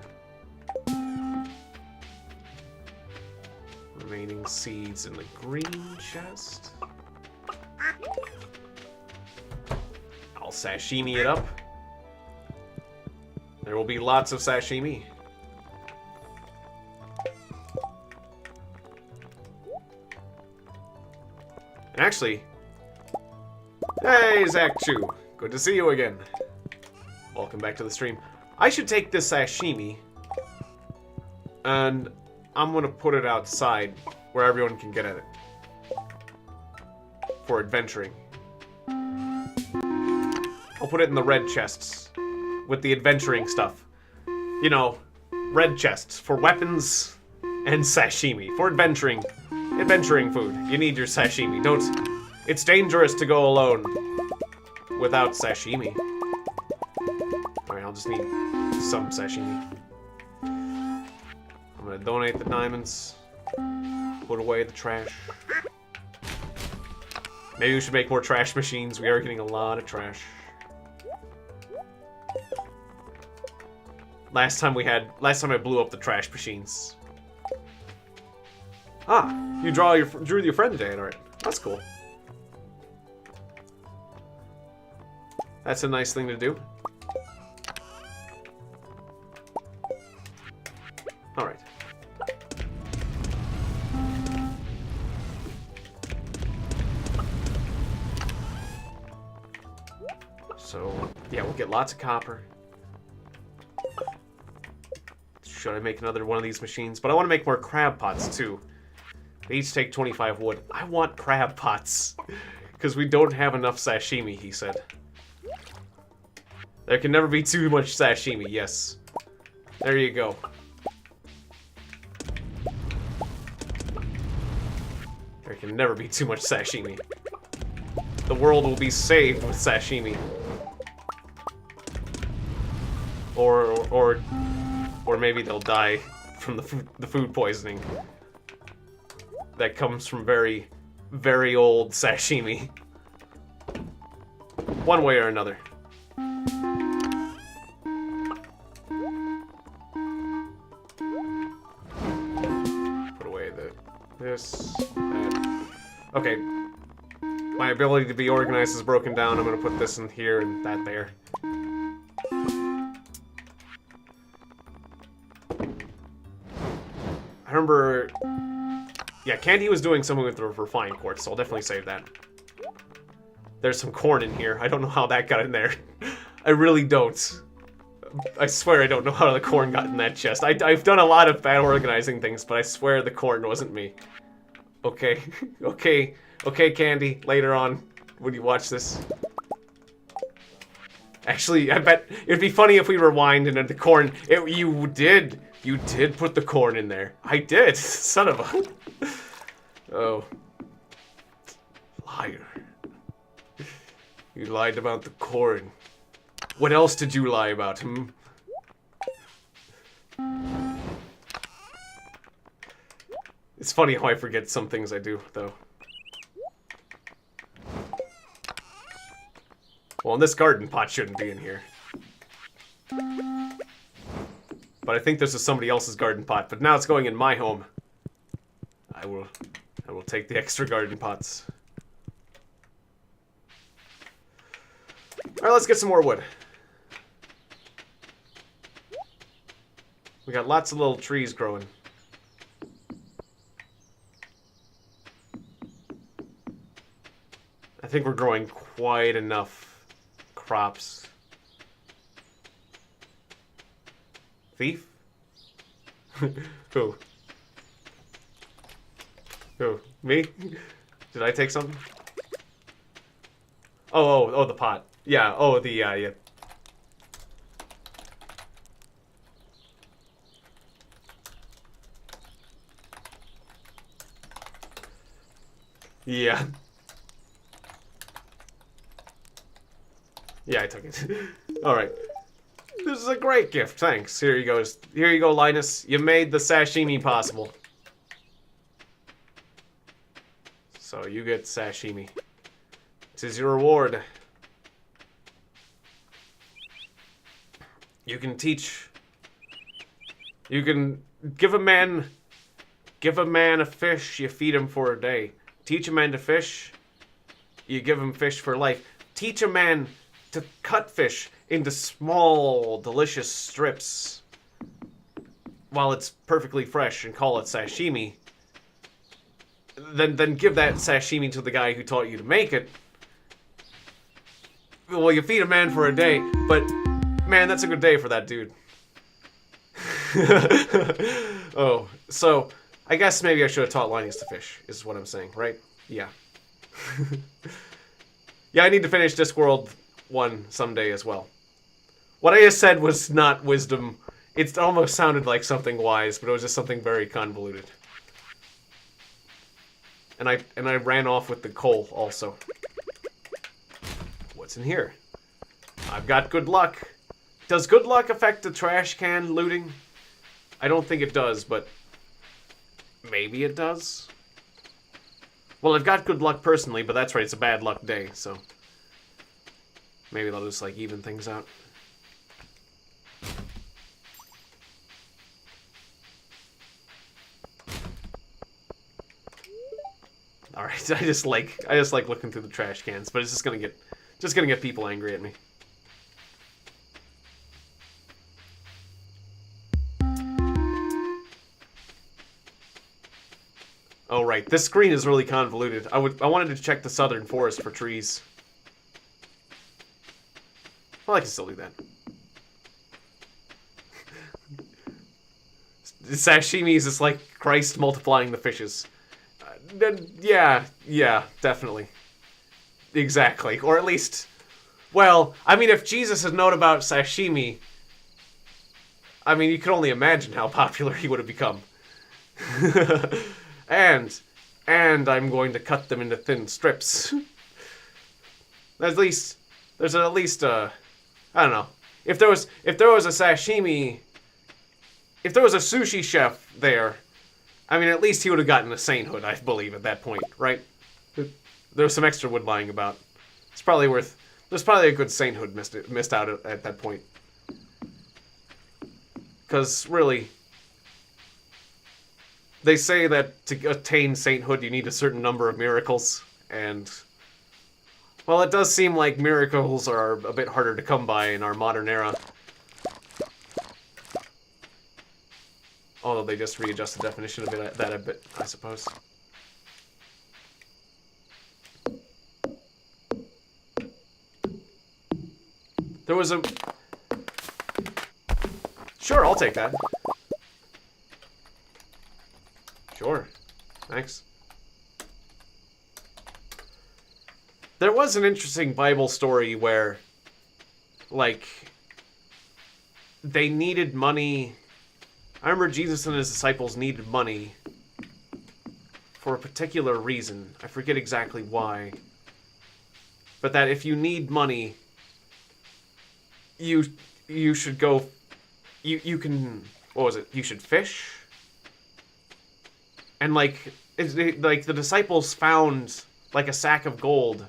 Remaining seeds in the green chest. I'll sashimi it up. There will be lots of sashimi. And actually... Hey, Zach Chu. Good to see you again. Welcome back to the stream. I should take this sashimi, and I'm gonna put it outside where everyone can get at it. For adventuring. I'll put it in the red chests. With the adventuring stuff. You know, red chests for weapons and sashimi. For adventuring food. You need your sashimi. It's dangerous to go alone without sashimi. Alright, I'll just need some sashimi. I'm gonna donate the diamonds. Put away the trash. Maybe we should make more trash machines. We are getting a lot of trash. Last time I blew up the trash machines. Ah, you drew your friend today, alright. That's cool. That's a nice thing to do. Alright. So, yeah, we'll get lots of copper. Should I make another one of these machines? But I want to make more crab pots, too. They each take 25 wood. I want crab pots. Because we don't have enough sashimi, he said. There can never be too much sashimi, yes. There you go. There can never be too much sashimi. The world will be saved with sashimi. Or maybe they'll die from the food poisoning that comes from very, very old sashimi. One way or another. Put away this. That. Okay. My ability to be organized is broken down. I'm gonna put this in here and that there. I remember... yeah, Candy was doing something with the refined quartz, so I'll definitely save that. There's some corn in here. I don't know how that got in there. I really don't. I swear I don't know how the corn got in that chest. I've done a lot of bad organizing things, but I swear the corn wasn't me. Okay. Okay, Candy. Later on, when you watch this. Actually, I bet it'd be funny if we rewind and the corn... You did put the corn in there. I did. Son of a... Oh. Liar. You lied about the corn. What else did you lie about, hmm? It's funny how I forget some things I do, though. Well, this garden pot shouldn't be in here. But I think this is somebody else's garden pot, but now it's going in my home. I will take the extra garden pots. Alright, let's get some more wood. We got lots of little trees growing. I think we're growing quite enough crops. Thief? Who? Who? Me? Did I take something? Oh, the pot. Yeah, yeah. Yeah. Yeah, I took it. Alright. This is a great gift, thanks. Here you go. Here you go, Linus. You made the sashimi possible. So you get sashimi. This is your reward. You can teach. You can give a man a fish, you feed him for a day. Teach a man to fish, you give him fish for life. Teach a man to cut fish into small, delicious strips while it's perfectly fresh and call it sashimi. Then give that sashimi to the guy who taught you to make it. Well, you feed a man for a day, but man, that's a good day for that dude. Oh, so I guess maybe I should have taught Linus to fish, is what I'm saying, right? Yeah. Yeah, I need to finish Discworld 1 someday as well. What I just said was not wisdom. It almost sounded like something wise, but it was just something very convoluted. And I ran off with the coal also. What's in here? I've got good luck. Does good luck affect the trash can looting? I don't think it does, but maybe it does. Well, I've got good luck personally, but that's right, it's a bad luck day, so maybe they'll just like even things out. All right, I just like looking through the trash cans, but it's just gonna get people angry at me. Oh right, this screen is really convoluted. I wanted to check the southern forest for trees. Well, I can still do that. Sashimi is just like Christ multiplying the fishes. Yeah, definitely. Exactly. Or at least, well, I mean, if Jesus had known about sashimi, I mean, you can only imagine how popular he would have become. And I'm going to cut them into thin strips. There's at least I don't know. If there was a sashimi, if there was a sushi chef there, I mean, at least he would have gotten a sainthood, I believe, at that point, right? There was some extra wood lying about. There's probably a good sainthood missed out at that point. Because, really, they say that to attain sainthood, you need a certain number of miracles, and, well, it does seem like miracles are a bit harder to come by in our modern era. Although they just readjust the definition of that a bit, I suppose. There was a... Sure, I'll take that. Sure. Thanks. There was an interesting Bible story where, like, they needed money... I remember Jesus and his disciples needed money for a particular reason. I forget exactly why. But that if you need money, you should go... You can... What was it? You should fish? And, like the disciples found, like, a sack of gold.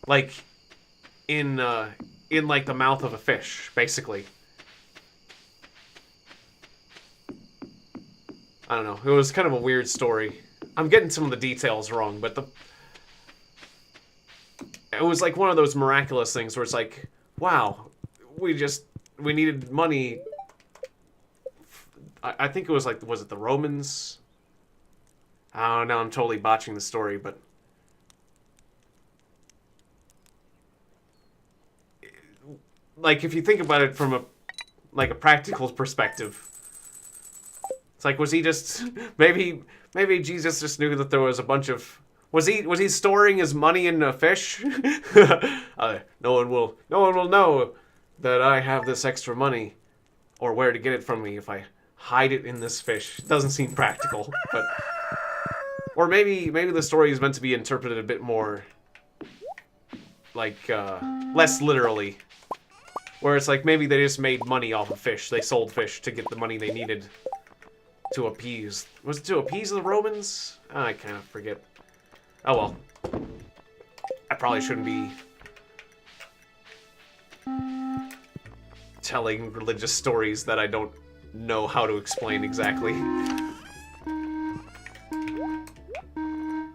Like, in like, the mouth of a fish, basically. I don't know. It was kind of a weird story. I'm getting some of the details wrong, but it was like one of those miraculous things where it's like, wow, we needed money. I think it was like, was it the Romans? Oh, no, I'm totally botching the story, but like, if you think about it from a practical perspective, it's like, was he just, maybe Jesus just knew that there was a bunch of, was he storing his money in a fish? No one will know that I have this extra money, or where to get it from me if I hide it in this fish. It doesn't seem practical, but, or maybe the story is meant to be interpreted a bit more, like, less literally, where it's like maybe they just made money off of fish. They sold fish to get the money they needed to appease. Was it to appease the Romans? I kind of forget. Oh well. I probably shouldn't be telling religious stories that I don't know how to explain exactly.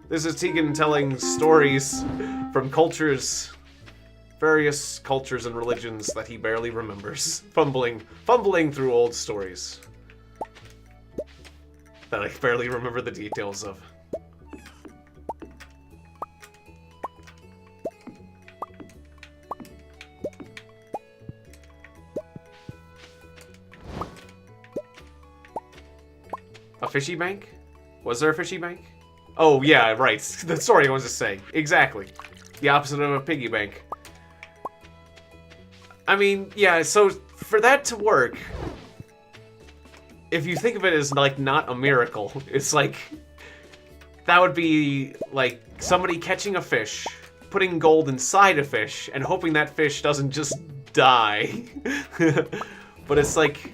This is Tiegon telling stories from cultures, various cultures and religions that he barely remembers. Fumbling through old stories that I barely remember the details of. A fishy bank? Was there a fishy bank? Oh, yeah, right. The story I was just saying. Exactly. The opposite of a piggy bank. I mean, yeah, so for that to work, if you think of it as, like, not a miracle, it's like, that would be, like, somebody catching a fish, putting gold inside a fish, and hoping that fish doesn't just die. But it's like,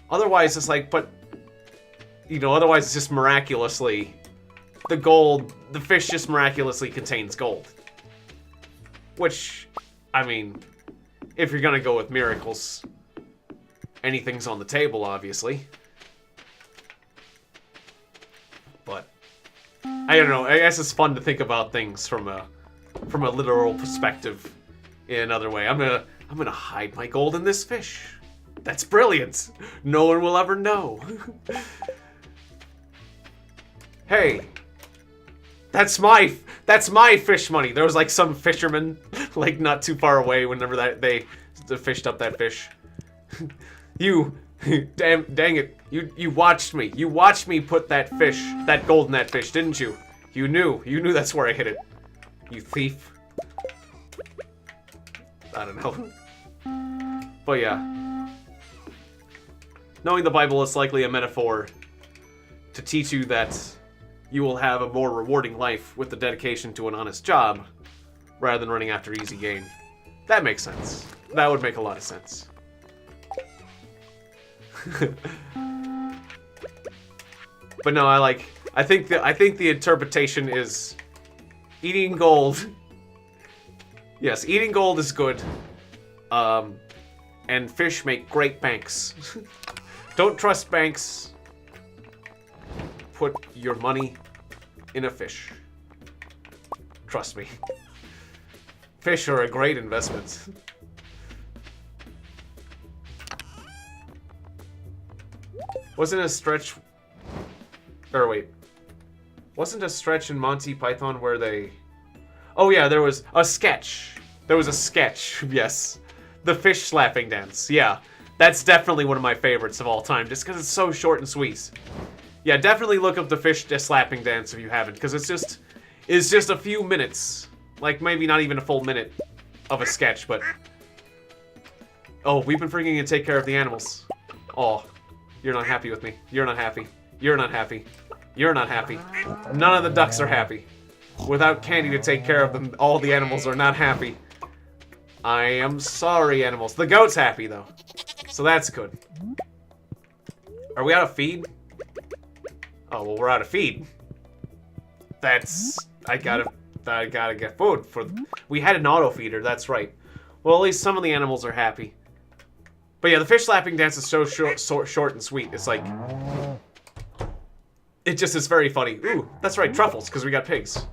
otherwise it's like, but, you know, otherwise it's just miraculously, the fish just miraculously contains gold. Which, I mean, if you're gonna go with miracles, anything's on the table, obviously. But, I don't know, I guess it's fun to think about things from a literal perspective in another way. I'm gonna hide my gold in this fish. That's brilliant! No one will ever know. Hey, that's my fish money. There was like some fisherman, like not too far away. Whenever they fished up that fish, you, dang it, you watched me. You watched me put that gold in that fish, didn't you? You knew that's where I hid it. You thief. I don't know. But yeah, knowing the Bible is likely a metaphor to teach you that you will have a more rewarding life with the dedication to an honest job, rather than running after easy gain. That makes sense. That would make a lot of sense. But no, I think the interpretation is eating gold. Yes, eating gold is good. And fish make great banks. Don't trust banks. Put your money in a fish. Trust me. Fish are a great investment. Wasn't a stretch... Or wait. Wasn't a stretch in Monty Python where they... Oh yeah, there was a sketch. There was a sketch, yes. The fish slapping dance, yeah. That's definitely one of my favorites of all time, just because it's so short and sweet. Yeah, definitely look up the fish slapping dance if you haven't, because it's just a few minutes. Like, maybe not even a full minute of a sketch, but... Oh, we've been forgetting to take care of the animals. Oh, you're not happy with me. You're not happy. You're not happy. You're not happy. None of the ducks are happy. Without candy to take care of them, all the animals are not happy. I am sorry, animals. The goat's happy, though. So that's good. Are we out of feed? Oh, well, we're out of feed. I gotta get food for... We had an auto feeder, that's right. Well, at least some of the animals are happy. But yeah, the fish slapping dance is so short and sweet. It's like... It just is very funny. Ooh, that's right, truffles, because we got pigs.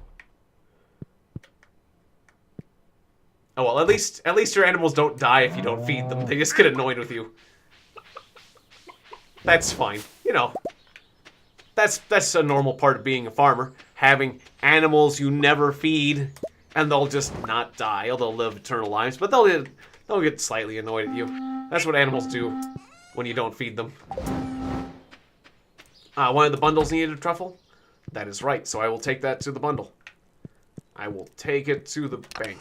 Oh well, at least your animals don't die if you don't feed them. They just get annoyed with you. That's fine. You know. That's a normal part of being a farmer. Having animals you never feed and they'll just not die. They'll live eternal lives, but they'll get slightly annoyed at you. That's what animals do when you don't feed them. One of the bundles needed a truffle? That is right, so I will take that to the bundle. I will take it to the bank.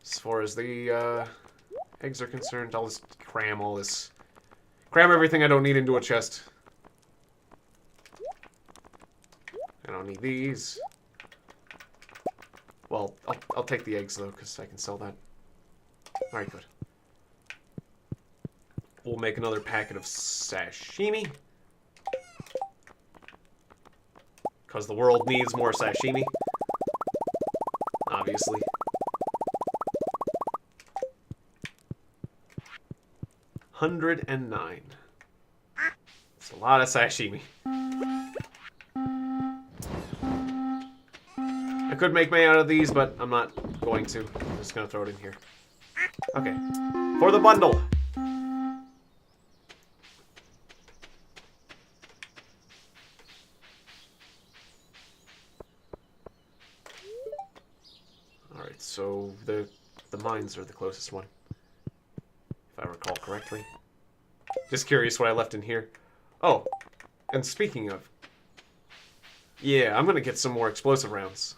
As far as the eggs are concerned, I'll just cram all this. Cram everything I don't need into a chest. I don't need these. Well, I'll take the eggs, though, because I can sell that. Alright, good. We'll make another packet of sashimi. Because the world needs more sashimi. Obviously. $109. It's a lot of sashimi. I could make money out of these, but I'm not going to. I'm just going to throw it in here. Okay. For the bundle. Alright, so the mines are the closest one. If I recall correctly. Just curious what I left in here. Oh, and speaking of... Yeah, I'm going to get some more explosive rounds.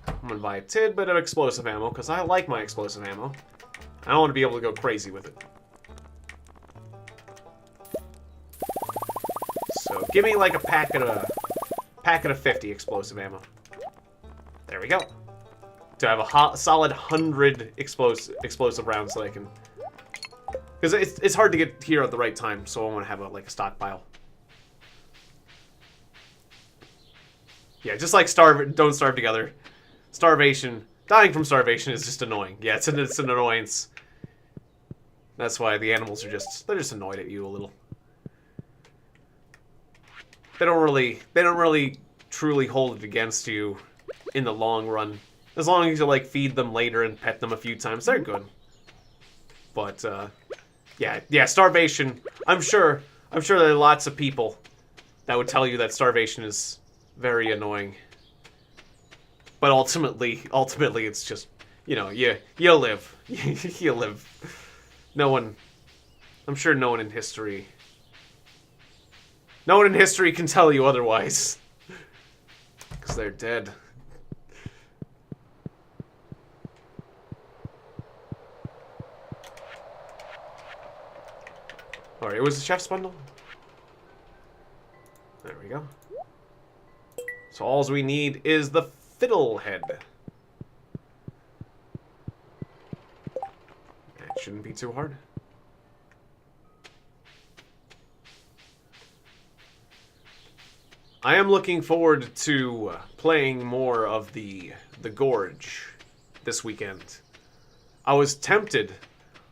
I'm going to buy a tidbit of explosive ammo, because I like my explosive ammo. I don't want to be able to go crazy with it. So, give me like a packet of 50 explosive ammo. There we go. To have a solid 100 explosive rounds that I can... Because it's hard to get here at the right time, so I want to have like a stockpile. Yeah, just like don't starve together. Starvation, dying from starvation is just annoying. Yeah, it's an annoyance. That's why the animals are they're just annoyed at you a little. They don't really truly hold it against you in the long run. As long as you like feed them later and pet them a few times, they're good. But yeah, starvation. I'm sure there are lots of people that would tell you that starvation is very annoying. But ultimately, it's just, you know, you live. You live. No one... I'm sure no one in history can tell you otherwise. Because they're dead. Alright, it was the chef's bundle? There we go. So all we need is the fiddlehead. That shouldn't be too hard. I am looking forward to playing more of the Gorge this weekend. I was tempted.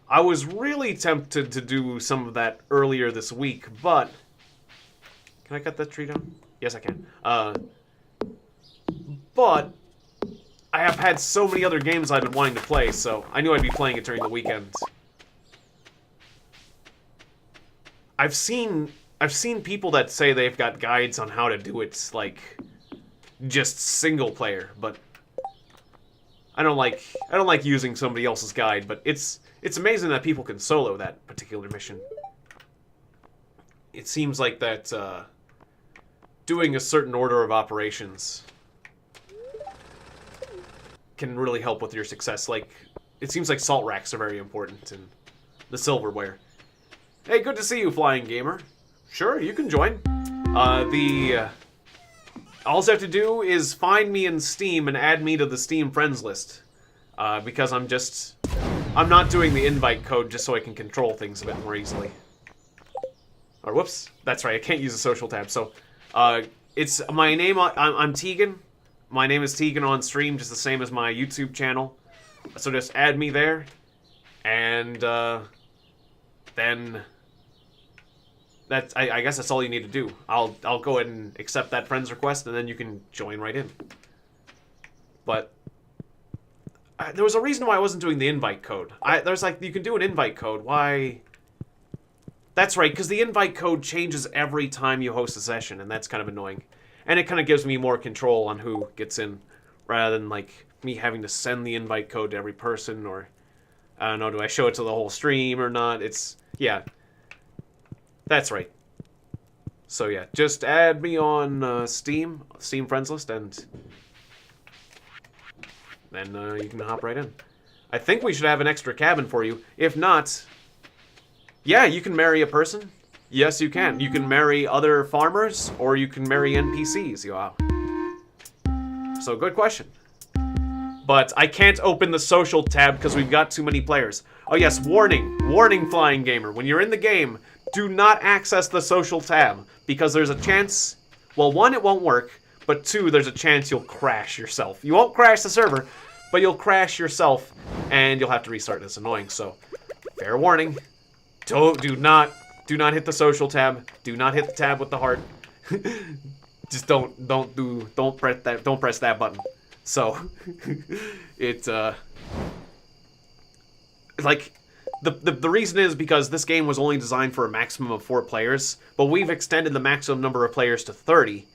I was really tempted to do some of that earlier this week, but... Can I cut that tree down? Yes, I can. But I have had so many other games I've been wanting to play, so I knew I'd be playing it during the weekend. I've seen people that say they've got guides on how to do it, like, just single player, but I don't like using somebody else's guide, but it's amazing that people can solo that particular mission. It seems like that doing a certain order of operations can really help with your success. Like, it seems like salt racks are very important in the silverware. Hey, good to see you, Flying Gamer. Sure, you can join. All you have to do is find me in Steam and add me to the Steam friends list. Because I'm not doing the invite code just so I can control things a bit more easily. Or whoops, that's right, I can't use a social tab. So, it's my name. I'm Tiegon. My name is Tiegon on stream, just the same as my YouTube channel. So just add me there, and then I guess that's all you need to do. I'll go ahead and accept that friend's request, and then you can join right in. But there was a reason why I wasn't doing the invite code. There's like, you can do an invite code. Why? That's right, because the invite code changes every time you host a session, and that's kind of annoying. And it kind of gives me more control on who gets in, rather than, like, me having to send the invite code to every person, or, I don't know, do I show it to the whole stream or not? It's, yeah. That's right. So yeah, just add me on Steam friends list, and then you can hop right in. I think we should have an extra cabin for you. If not, yeah, you can marry a person. Yes, you can. You can marry other farmers, or you can marry NPCs. Wow. So good question. But I can't open the social tab because we've got too many players. Oh yes, warning. Warning, Flying Gamer. When you're in the game, do not access the social tab, because there's a chance, well, one, it won't work, but two, there's a chance you'll crash yourself. You won't crash the server, but you'll crash yourself, and you'll have to restart. It's annoying, so fair warning. Do not hit the social tab. Do not hit the tab with the heart. Just don't press that button. So it like the reason is because this game was only designed for a maximum of 4 players, but we've extended the maximum number of players to 30.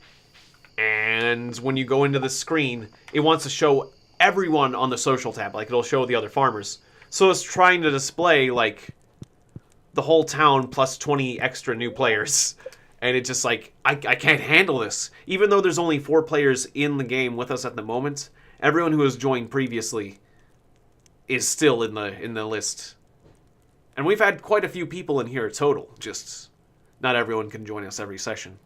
And when you go into the screen, it wants to show everyone on the social tab, like it'll show the other farmers. So it's trying to display like the whole town plus 20 extra new players. And it's just like, I can't handle this. Even though there's only 4 players in the game with us at the moment, everyone who has joined previously is still in the list. And we've had quite a few people in here total. Just not everyone can join us every session.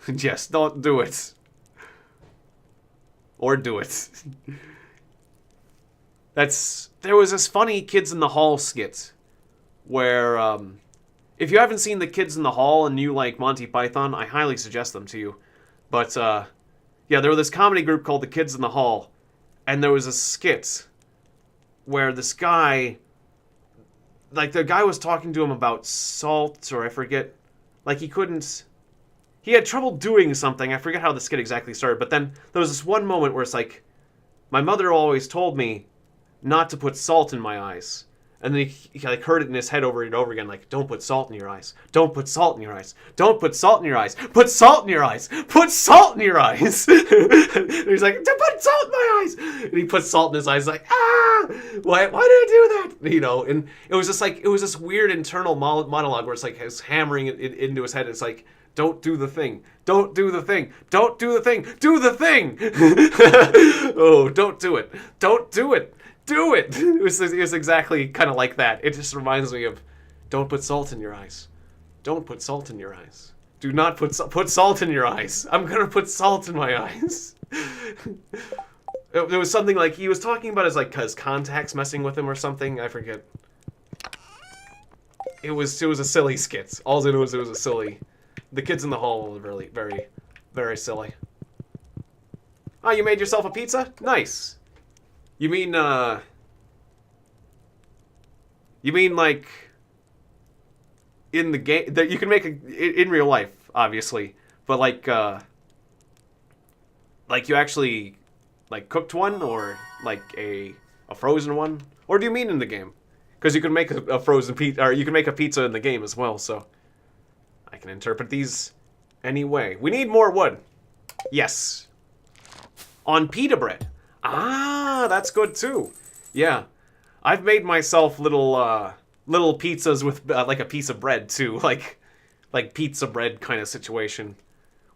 Yes, don't do it. Or do it. There was this funny Kids in the Hall skit where, if you haven't seen the Kids in the Hall and you like Monty Python, I highly suggest them to you. But, yeah, there was this comedy group called the Kids in the Hall, and there was a skit where this guy, like, the guy was talking to him about salt, or I forget, like, he had trouble doing something. I forget how the skit exactly started, but then there was this one moment where it's like, my mother always told me not to put salt in my eyes. And then he like heard it in his head over and over again, like, don't put salt in your eyes. Don't put salt in your eyes. Don't put salt in your eyes. Put salt in your eyes. Put salt in your eyes. And he's like, put salt in my eyes. And he puts salt in his eyes, like, why did I do that? You know, and it was just like, it was this weird internal monologue where it's like, it's hammering it into his head. It's like, don't do the thing. Don't do the thing. Don't do the thing. Do the thing. Oh, don't do it. Don't do it. Do it! It was exactly kind of like that. It just reminds me of, don't put salt in your eyes. Don't put salt in your eyes. Do not put salt in your eyes. I'm gonna put salt in my eyes. There was something like, he was talking about his contacts messing with him or something. I forget. It was a silly skit. All it was a silly. The Kids in the Hall were really very, very silly. Oh, you made yourself a pizza? Nice. You mean like in the game that you can make in real life, obviously, but like you actually like cooked one, or like a frozen one, or do you mean in the game? Because you can make a frozen pizza, or you can make a pizza in the game as well. So I can interpret these any way. We need more wood. Yes. On pita bread. Ah, that's good too. Yeah, I've made myself little pizzas with like a piece of bread too, like pizza bread kind of situation.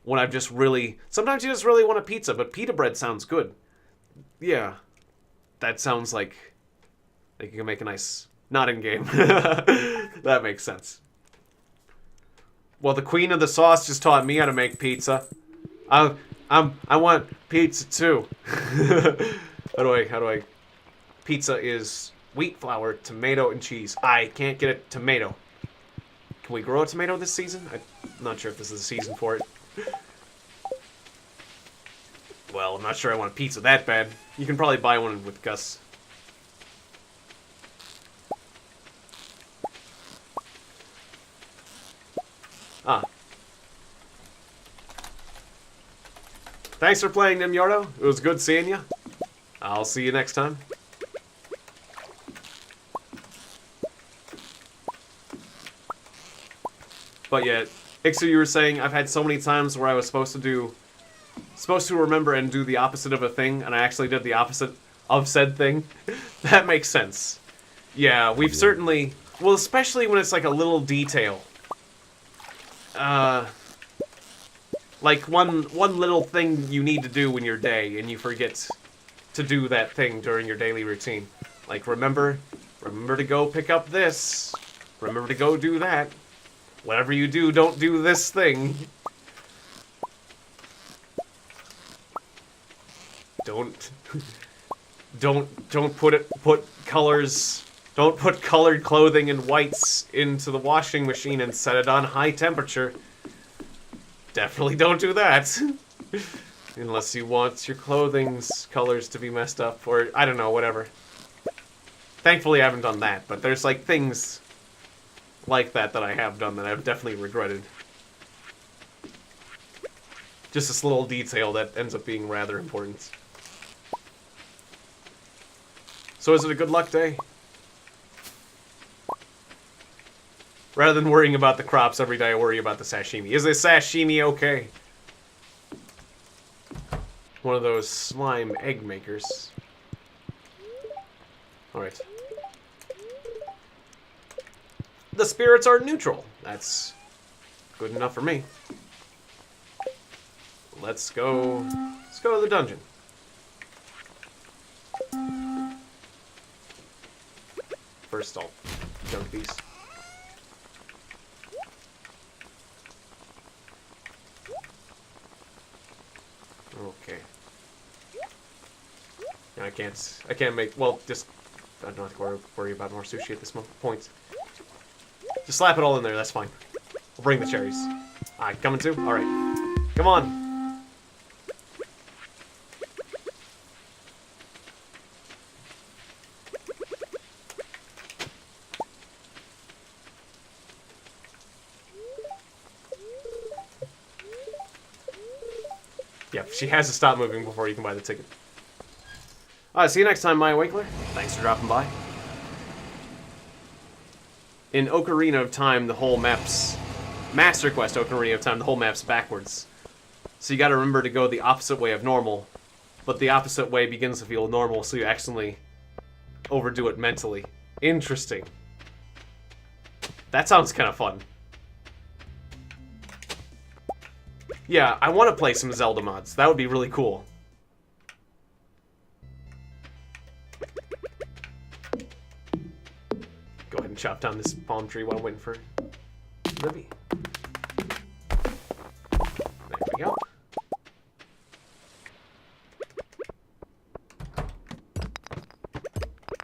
When I've just really, sometimes you just really want a pizza, but pita bread sounds good. Yeah, that sounds like you can make a nice, not in game. That makes sense. Well, the queen of the sauce just taught me how to make pizza. I want pizza too. How do I? Pizza is wheat flour, tomato, and cheese. I can't get a tomato. Can we grow a tomato this season? I'm not sure if this is the season for it. Well, I'm not sure I want a pizza that bad. You can probably buy one with Gus. Ah. Thanks for playing, Nimyordo. It was good seeing you. I'll see you next time. But yeah, Ixu, you were saying I've had so many times where I was supposed to remember and do the opposite of a thing, and I actually did the opposite of said thing. That makes sense. Yeah, we've certainly... Well, especially when it's like a little detail. Like one little thing you need to do in your day, and you forget to do that thing during your daily routine. Like, remember to go pick up this. Remember to go do that. Whatever you do, don't do this thing. Don't put colors. Don't put colored clothing in whites into the washing machine and set it on high temperature. Definitely don't do that. Unless you want your clothing's colors to be messed up, or I don't know, whatever. Thankfully I haven't done that, but there's like things like that I have done that I've definitely regretted. Just this little detail that ends up being rather important. So is it a good luck day? Rather than worrying about the crops every day, I worry about the sashimi. Is the sashimi okay? One of those slime egg makers. Alright. The spirits are neutral. That's good enough for me. Let's go to the dungeon. First I'll dunk these. Okay. I can't make, well, just, I don't have to worry about more sushi at this point. Just slap it all in there, that's fine. We'll bring the cherries. Alright, coming too? Alright. Come on! Yep, she has to stop moving before you can buy the ticket. Alright, see you next time, my Wakeler. Thanks for dropping by. In Ocarina of Time, the whole map's... Master Quest Ocarina of Time, the whole map's backwards. So you gotta remember to go the opposite way of normal. But the opposite way begins to feel normal, so you accidentally overdo it mentally. Interesting. That sounds kind of fun. Yeah, I want to play some Zelda mods. That would be really cool. Go ahead and chop down this palm tree while I'm waiting for Libby. There we go.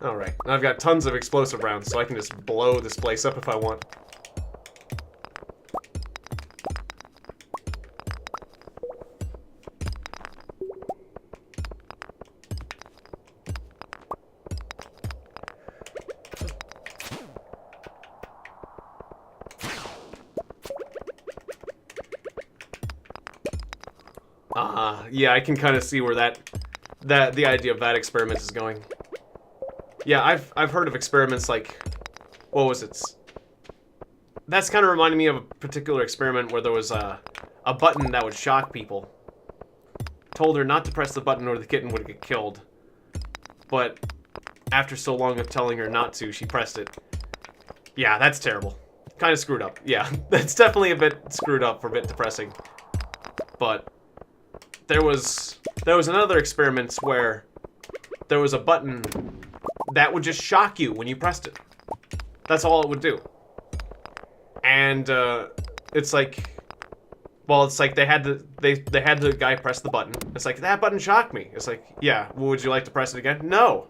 Alright, now I've got tons of explosive rounds, so I can just blow this place up if I want. Yeah, I can kind of see where the idea of that experiment is going. Yeah, I've heard of experiments like, what was it? That's kind of reminding me of a particular experiment where there was a button that would shock people. Told her not to press the button or the kitten would get killed. But after so long of telling her not to, she pressed it. Yeah, that's terrible. Kind of screwed up. Yeah, that's definitely a bit screwed up for a bit depressing. But there was another experiment where there was a button that would just shock you when you pressed it. That's all it would do. And it's like, well, it's like they had the guy press the button. It's like, that button shocked me. It's like, yeah, well, would you like to press it again? No.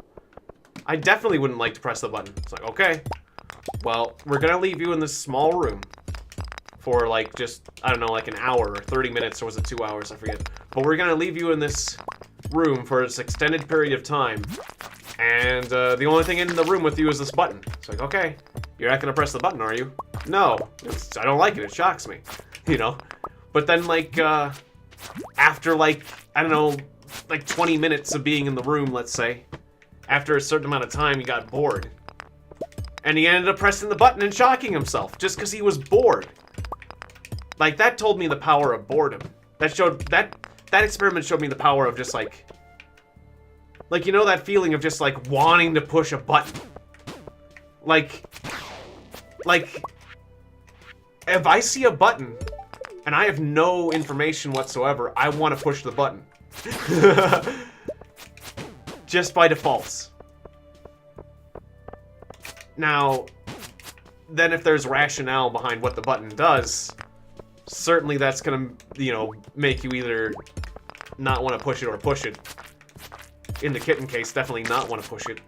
I definitely wouldn't like to press the button. It's like, okay. Well, we're gonna leave you in this small room for like just, I don't know, like an hour or 30 minutes, or was it 2 hours? I forget. But we're gonna leave you in this room for this extended period of time. And the only thing in the room with you is this button. It's like, okay, you're not gonna press the button, are you? No, I don't like it, it shocks me, you know? But then like, after like, I don't know, like 20 minutes of being in the room, let's say, after a certain amount of time, he got bored. And he ended up pressing the button and shocking himself, just because he was bored. Like, that told me the power of boredom. That experiment showed me the power of just, like, you know that feeling of just, like, wanting to push a button? Like, if I see a button, and I have no information whatsoever, I want to push the button. Just by default. Now, then if there's rationale behind what the button does, certainly that's gonna, you know, make you either not want to push it or push it. In the kitten case, definitely not want to push it.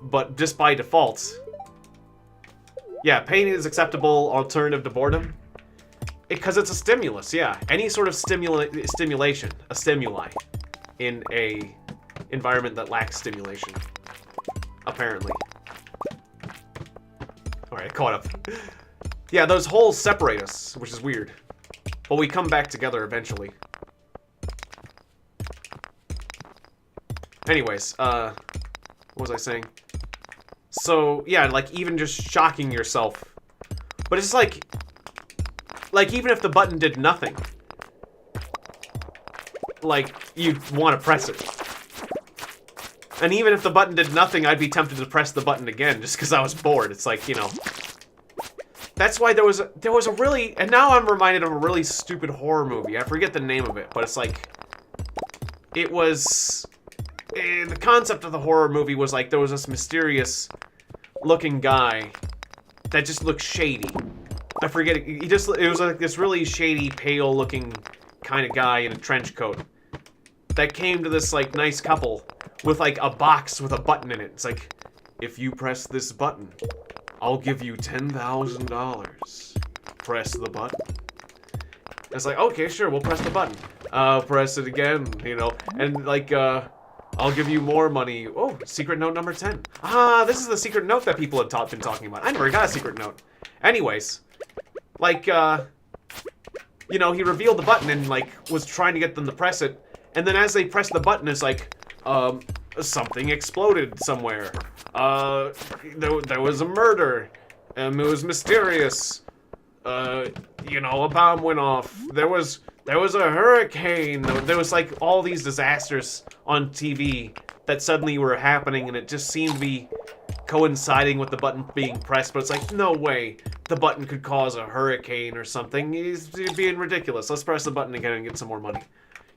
But just by default, yeah, pain is acceptable alternative to boredom. Because it's a stimulus, yeah. Any sort of stimulation, a stimuli, in a environment that lacks stimulation. Apparently. Alright, caught up. Yeah, those holes separate us, which is weird. But we come back together eventually. Anyways, what was I saying? So, yeah, like, even just shocking yourself. But it's like, even if the button did nothing, like, you'd want to press it. And even if the button did nothing, I'd be tempted to press the button again, just because I was bored. It's like, you know. That's why there was a really, and now I'm reminded of a really stupid horror movie. I forget the name of it, but it's like, it was, the concept of the horror movie was like, there was this mysterious looking guy that just looked shady. I forget it. It was like this really shady, pale looking kind of guy in a trench coat that came to this like nice couple with like a box with a button in it. It's like, if you press this button, I'll give you $10,000. Press the button. It's like, okay, sure, we'll press the button. Press it again, you know, and like, I'll give you more money. Oh, secret note number 10. Ah, this is the secret note that people have been talking about. I never got a secret note. Anyways, like, you know, he revealed the button and, like, was trying to get them to press it. And then as they pressed the button, it's like, something exploded somewhere. There was a murder. It was mysterious. You know, a bomb went off. There was a hurricane. There was, like, all these disasters on TV that suddenly were happening, and it just seemed to be coinciding with the button being pressed, but it's like, no way the button could cause a hurricane or something. He's being ridiculous. Let's press the button again and get some more money.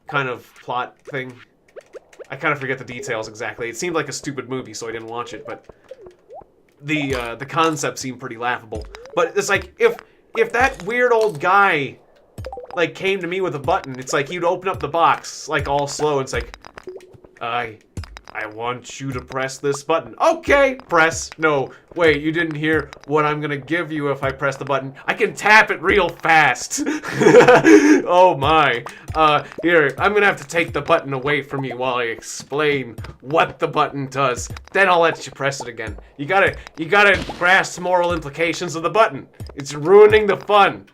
Kind of plot thing. I kind of forget the details exactly. It seemed like a stupid movie, so I didn't watch it, but the concept seemed pretty laughable. But it's like, if that weird old guy, like, came to me with a button, it's like he'd open up the box, like, all slow, and it's like, I want you to press this button. Okay, press. No, wait, you didn't hear what I'm gonna give you if I press the button. I can tap it real fast. Oh my. Here, I'm gonna have to take the button away from you while I explain what the button does. Then I'll let you press it again. You gotta grasp the moral implications of the button. It's ruining the fun.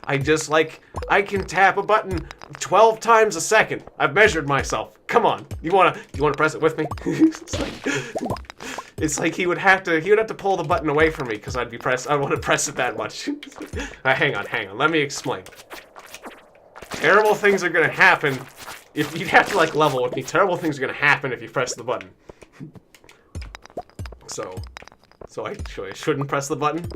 I can tap a button 12 times a second. I've measured myself. Come on. You wanna press it with me? It's like he would have to pull the button away from me because I want to press it that much. Hang on. Let me explain. Terrible things are gonna happen if you'd have to like level with me. Terrible things are gonna happen if you press the button. So I shouldn't press the button?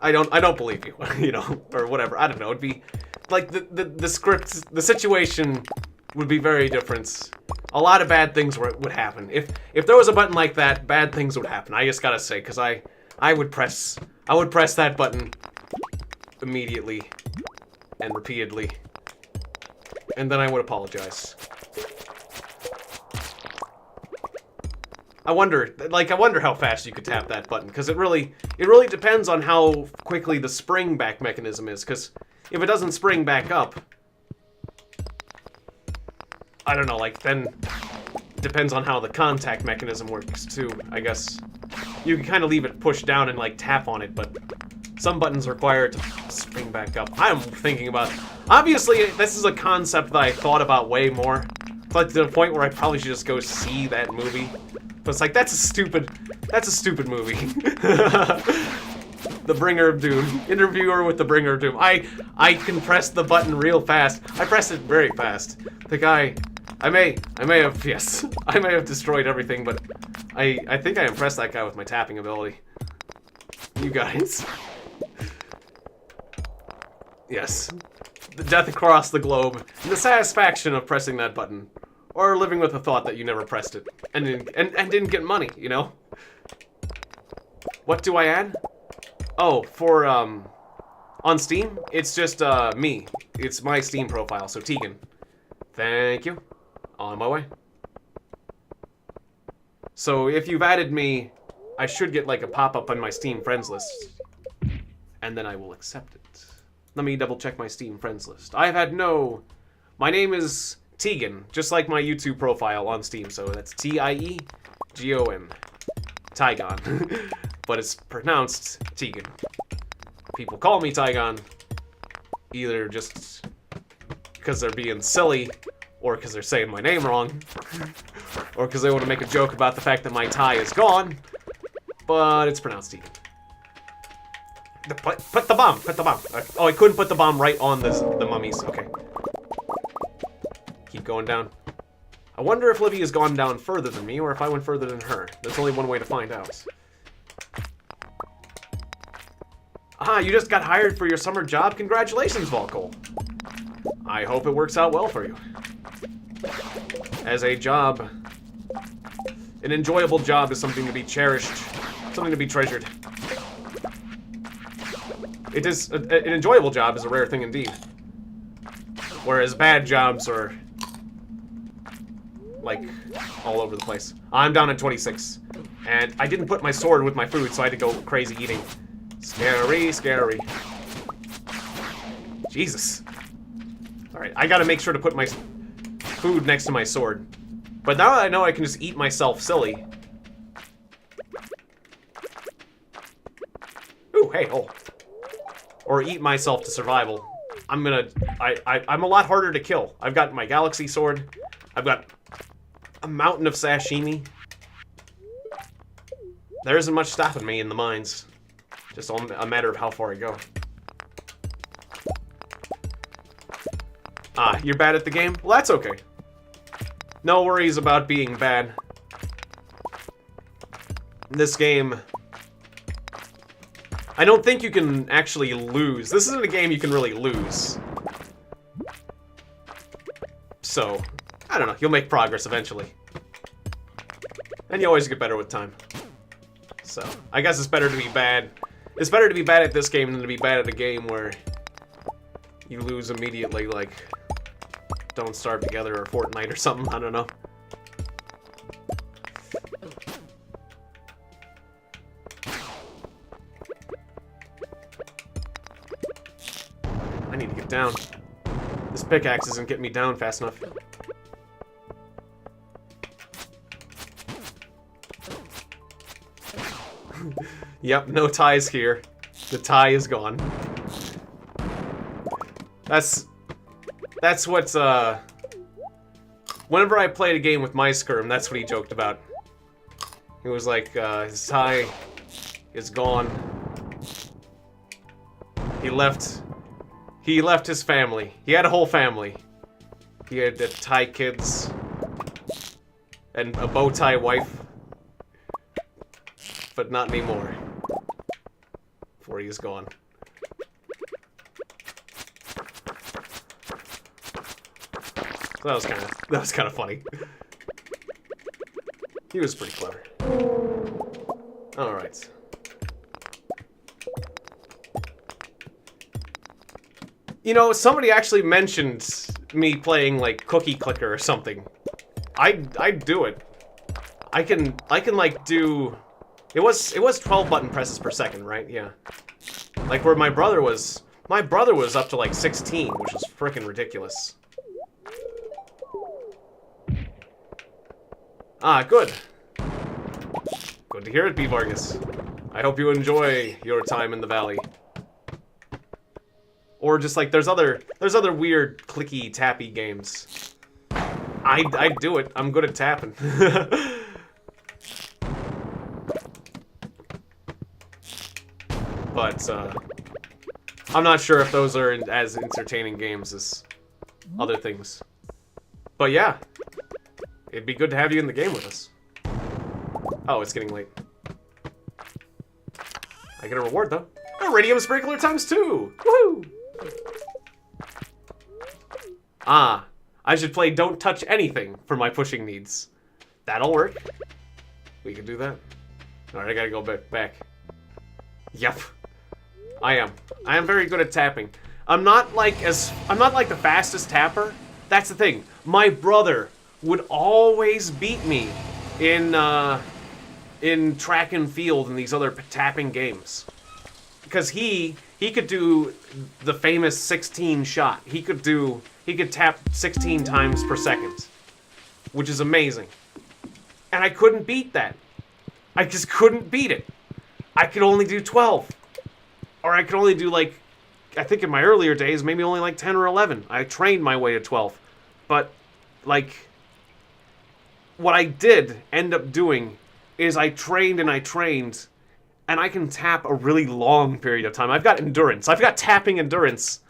I don't believe you, you know, or whatever. I don't know. It'd be like the script, the situation would be very different. A lot of bad things would happen. If there was a button like that, bad things would happen. I just gotta say, because I would press that button immediately and repeatedly, and then I would apologize. I wonder how fast you could tap that button, because it really depends on how quickly the spring back mechanism is, because if it doesn't spring back up, I don't know, like, then it depends on how the contact mechanism works, too, I guess. You can kind of leave it pushed down and, like, tap on it, but some buttons require it to spring back up. I'm thinking about... Obviously, this is a concept that I thought about way more, like, to the point where I probably should just go see that movie. But it's like, that's a stupid movie. The bringer of doom. Interviewer with the bringer of doom. I can press the button real fast. I pressed it very fast. The guy, I may have, yes, I may have destroyed everything, but I think I impressed that guy with my tapping ability. You guys. Yes. The death across the globe. And the satisfaction of pressing that button. Or living with the thought that you never pressed it. And didn't get money, you know? What do I add? Oh, for, on Steam, it's just, me. It's my Steam profile, so Tiegon. Thank you. On my way. So, if you've added me, I should get, like, a pop-up on my Steam friends list. And then I will accept it. Let me double-check my Steam friends list. I've had no... My name is Tiegon, just like my YouTube profile on Steam, so that's T-I-E-G-O-N. Tiegon. But it's pronounced Tiegon. People call me Tiegon, either just because they're being silly, or because they're saying my name wrong, or because they want to make a joke about the fact that my tie is gone, but it's pronounced Tiegon. Put the bomb, put the bomb. Oh, I couldn't put the bomb right on the mummies, okay. Keep going down. I wonder if Livy has gone down further than me, or if I went further than her. There's only one way to find out. Ah, you just got hired for your summer job? Congratulations, Volcol. I hope it works out well for you. As a job, an enjoyable job is something to be cherished, something to be treasured. It is, an enjoyable job is a rare thing indeed. Whereas bad jobs are, like, all over the place. I'm down at 26. And I didn't put my sword with my food, so I had to go crazy eating. Scary, scary. Jesus. Alright, I gotta make sure to put my food next to my sword. But now that I know I can just eat myself silly. Ooh, hey, oh. Or eat myself to survival. I'm a lot harder to kill. I've got my galaxy sword. I've got a mountain of sashimi. There isn't much stopping me in the mines. Just a matter of how far I go. Ah, you're bad at the game? Well, that's okay. No worries about being bad. This game... I don't think you can actually lose. This isn't a game you can really lose. So, I don't know. You'll make progress eventually. And you always get better with time. So, I guess it's better to be bad. It's better to be bad at this game than to be bad at a game where you lose immediately, like Don't Starve Together or Fortnite or something. I don't know. I need to get down. This pickaxe isn't getting me down fast enough. Yep, no ties here. The tie is gone. That's what's, whenever I played a game with MySkerm, that's what he joked about. He was like, his tie is gone. He left his family. He had a whole family. He had tie kids and a bow tie wife. But not anymore. Before he is gone. So that was kind of funny. He was pretty clever. All right. You know, somebody actually mentioned me playing like Cookie Clicker or something. I'd do it. I can like do. It was 12 button presses per second, right? Yeah. Like where my brother was up to like 16, which was freaking ridiculous. Ah, good. Good to hear it, B. Vargas. I hope you enjoy your time in the valley. Or just like there's other weird clicky tappy games. I'd do it. I'm good at tapping. but I'm not sure if those are as entertaining games as other things. But yeah, it'd be good to have you in the game with us. Oh, it's getting late. I get a reward though. Iridium sprinkler ×2! Woohoo! Ah, I should play Don't Touch Anything for my pushing needs. That'll work. We can do that. Alright, I gotta go back. Yep. I am very good at tapping. I'm not like the fastest tapper. That's the thing. My brother would always beat me in track and field and these other tapping games. Because he could do the famous 16 shot. He could tap 16 times per second, which is amazing. And I couldn't beat that. I just couldn't beat it. I could only do 12. Or I could only do, like, I think in my earlier days, maybe only like 10 or 11. I trained my way to 12. But, like, what I did end up doing is I trained, and I can tap a really long period of time. I've got endurance. I've got tapping endurance.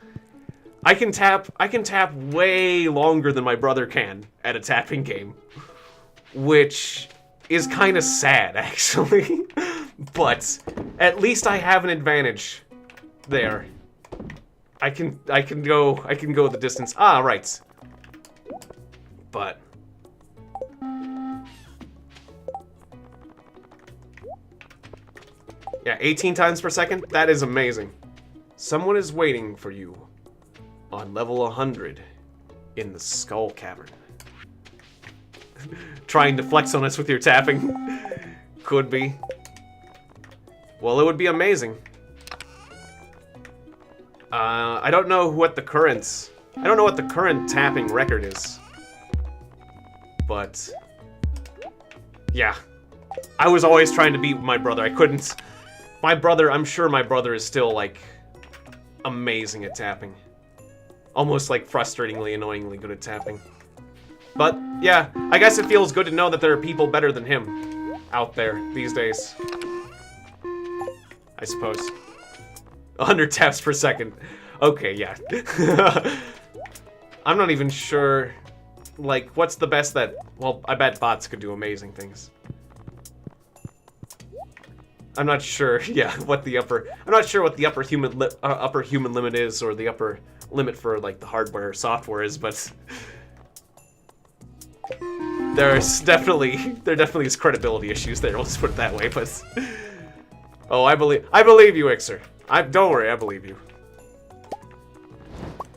I can tap way longer than my brother can at a tapping game. Which is kind of sad, actually. But at least I have an advantage there. I can go the distance. Ah, right. But yeah, 18 times per second. That is amazing. Someone is waiting for you on level 100 in the Skull Cavern. Trying to flex on us with your tapping. Could be. Well, it would be amazing. I don't know what the current tapping record is. But yeah. I was always trying to beat my brother. I couldn't. I'm sure my brother is still, like, amazing at tapping. Almost, like, frustratingly, annoyingly good at tapping. But, yeah, I guess it feels good to know that there are people better than him out there these days. I suppose. 100 taps per second. Okay, yeah. I'm not even sure, like, what's the best that... Well, I bet bots could do amazing things. I'm not sure, yeah, what the upper... I'm not sure what the upper human limit is, or the upper limit for, like, the hardware or software is, but... there definitely is credibility issues there, let's put it that way, but... Oh, I believe you, Ixer. Don't worry, I believe you.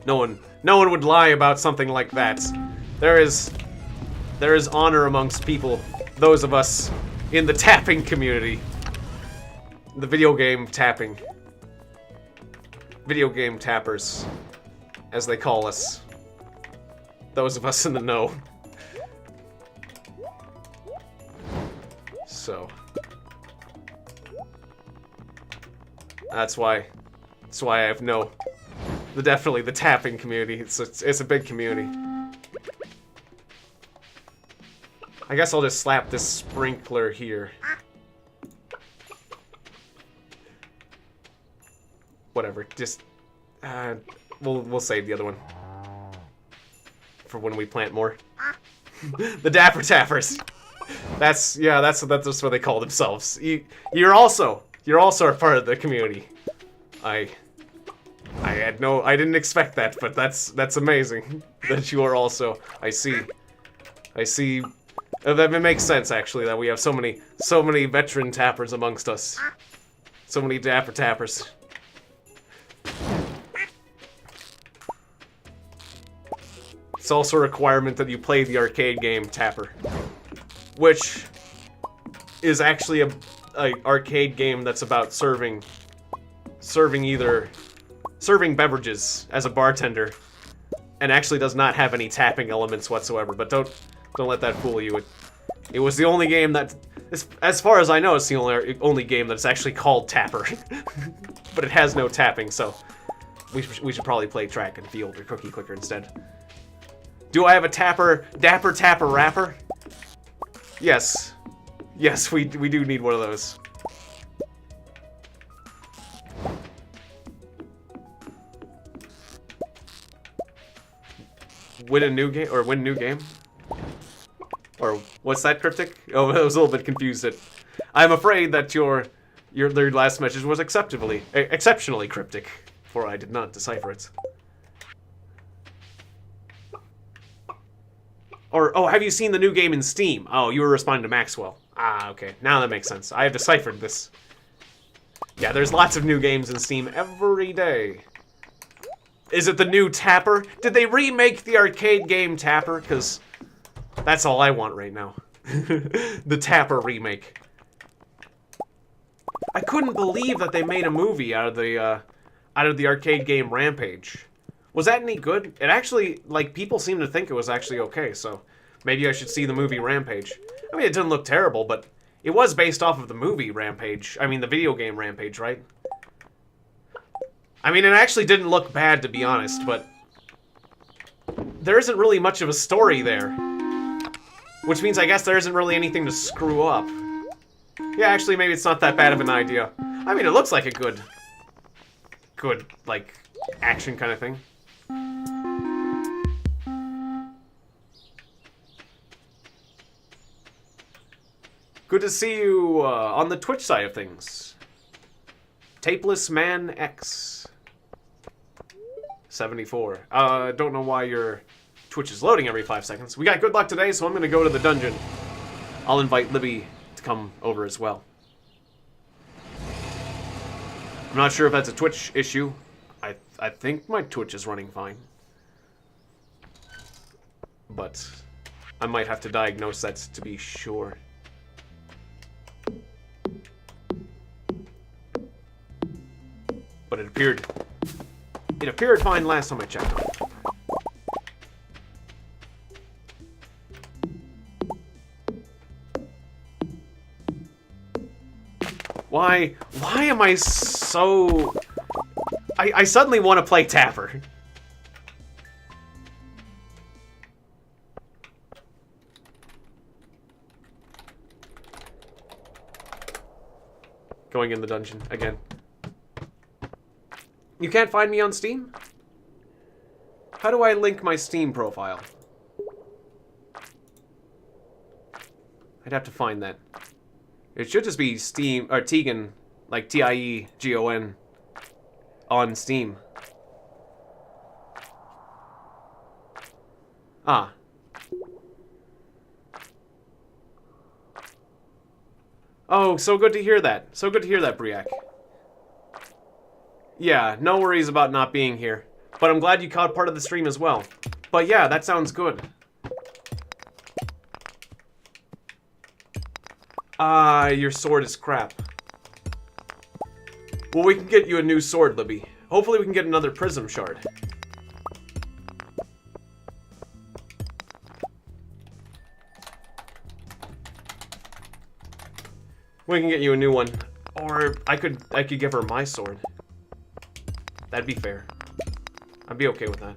No one would lie about something like that. There is honor amongst people, those of us in the tapping community. The video game tapping. Video game tappers, as they call us. Those of us in the know. So that's why I have definitely the tapping community. It's a big community. I guess I'll just slap this sprinkler here. Whatever, just we'll save the other one for when we plant more. The Dapper Tappers. That's what they call themselves. You're also a part of the community. I didn't expect that, but that's amazing that you are also. I see. That makes sense actually that we have so many veteran tappers amongst us. So many Dapper Tappers. It's also a requirement that you play the arcade game Tapper, which is actually a arcade game that's about serving beverages as a bartender, and actually does not have any tapping elements whatsoever. But don't let that fool you. It was the only game that, as far as I know, it's the only game that's actually called Tapper, but it has no tapping. So we should probably play Track and Field or Cookie Clicker instead. Do I have a Dapper Tapper Rapper? Yes. Yes, we do need one of those. win a new game, or win a new game? Or what's that cryptic? Oh, I was a little bit confused. I'm afraid that your last message was exceptionally cryptic, for I did not decipher it. Or, oh, have you seen the new game in Steam? Oh, you were responding to Maxwell. Ah, okay. Now that makes sense. I have deciphered this. Yeah, there's lots of new games in Steam every day. Is it the new Tapper? Did they remake the arcade game Tapper? Because that's all I want right now. The Tapper remake. I couldn't believe that they made a movie out of the arcade game Rampage. Was that any good? It actually, like, people seem to think it was actually okay, so maybe I should see the movie Rampage. I mean, it didn't look terrible, but it was based off of the movie Rampage. I mean, the video game Rampage, right? I mean, it actually didn't look bad, to be honest, but there isn't really much of a story there. Which means I guess there isn't really anything to screw up. Yeah, actually, maybe it's not that bad of an idea. I mean, it looks like a good, like, action kind of thing. Good to see you on the Twitch side of things. Tapeless Man X 74. Don't know why your Twitch is loading every 5 seconds. We got good luck today, so I'm gonna go to the dungeon. I'll invite Libby to come over as well. I'm not sure if that's a Twitch issue. I think my Twitch is running fine. But I might have to diagnose that to be sure. But it appeared fine last time I checked. Why am I so... I suddenly want to play Tapper. Going in the dungeon again. You can't find me on Steam? How do I link my Steam profile? I'd have to find that. It should just be Steam, or Tiegon, like Tiegon, on Steam. Ah. Oh, so good to hear that. So good to hear that, Briac. Yeah, no worries about not being here. But I'm glad you caught part of the stream as well. But yeah, that sounds good. Ah, your sword is crap. Well, we can get you a new sword, Libby. Hopefully we can get another prism shard. We can get you a new one. Or I could give her my sword. That'd be fair. I'd be okay with that.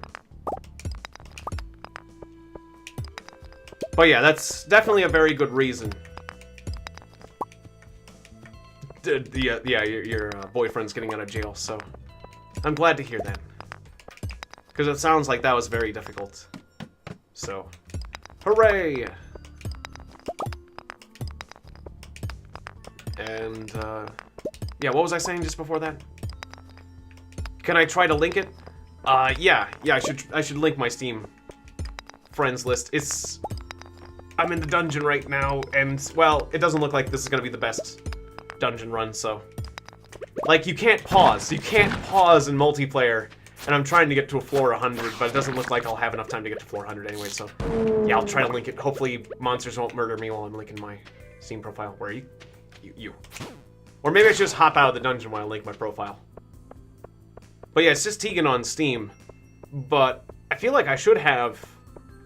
But yeah, that's definitely a very good reason. Yeah, your boyfriend's getting out of jail, so I'm glad to hear that. Because it sounds like that was very difficult. So, hooray! And, yeah, what was I saying just before that? Can I try to link it? Yeah, I should link my Steam friends list. I'm in the dungeon right now, and, well, it doesn't look like this is gonna be the best dungeon run, so... Like, you can't pause. You can't pause in multiplayer, and I'm trying to get to a floor 100, but it doesn't look like I'll have enough time to get to floor 100 anyway, so... Yeah, I'll try to link it. Hopefully, monsters won't murder me while I'm linking my Steam profile. Where are you? You. Or maybe I should just hop out of the dungeon while I link my profile. But yeah, it's just Tiegon on Steam, but I feel like I should have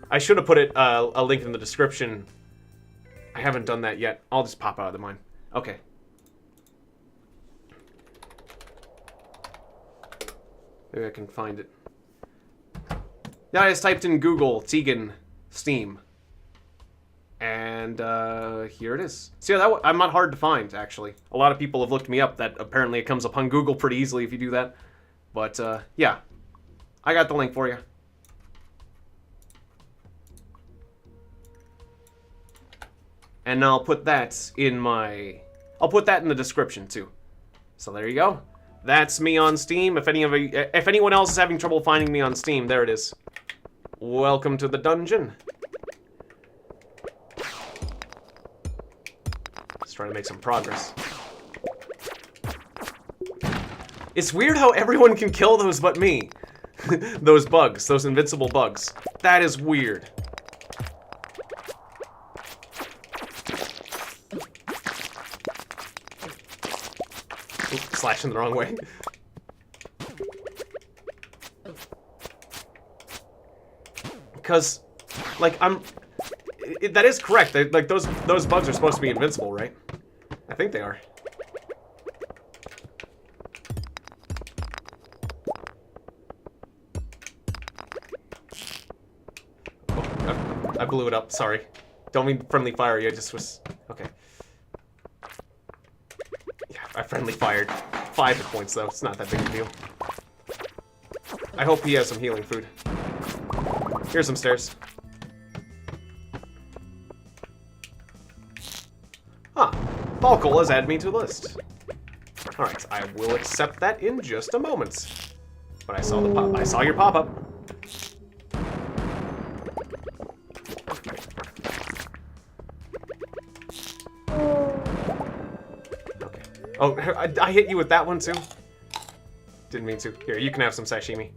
put it a link in the description. I haven't done that yet. I'll just pop out of the mine. Okay. Maybe I can find it. Yeah, I just typed in Google Tiegon Steam. And here it is. See, I'm not hard to find, actually. A lot of people have looked me up. That apparently it comes up on Google pretty easily if you do that. But, yeah. I got the link for you. And I'll put that in my... I'll put that in the description, too. So there you go. That's me on Steam. If anyone else is having trouble finding me on Steam, there it is. Welcome to the dungeon. Just trying to make some progress. It's weird how everyone can kill those but me. Those bugs, those invincible bugs. That is weird. Oops, slashing the wrong way. Because, like, that is correct. Like, those bugs are supposed to be invincible, right? I think they are. Oh, I blew it up. Sorry. Don't mean friendly fire. I just was... Okay. Yeah, I friendly fired. 5 hit points, though. It's not that big a deal. I hope he has some healing food. Here's some stairs. Huh. Balkle has added me to the list. Alright, I will accept that in just a moment. But I saw your pop-up. Okay. Oh, I hit you with that one too? Didn't mean to. Here, you can have some sashimi.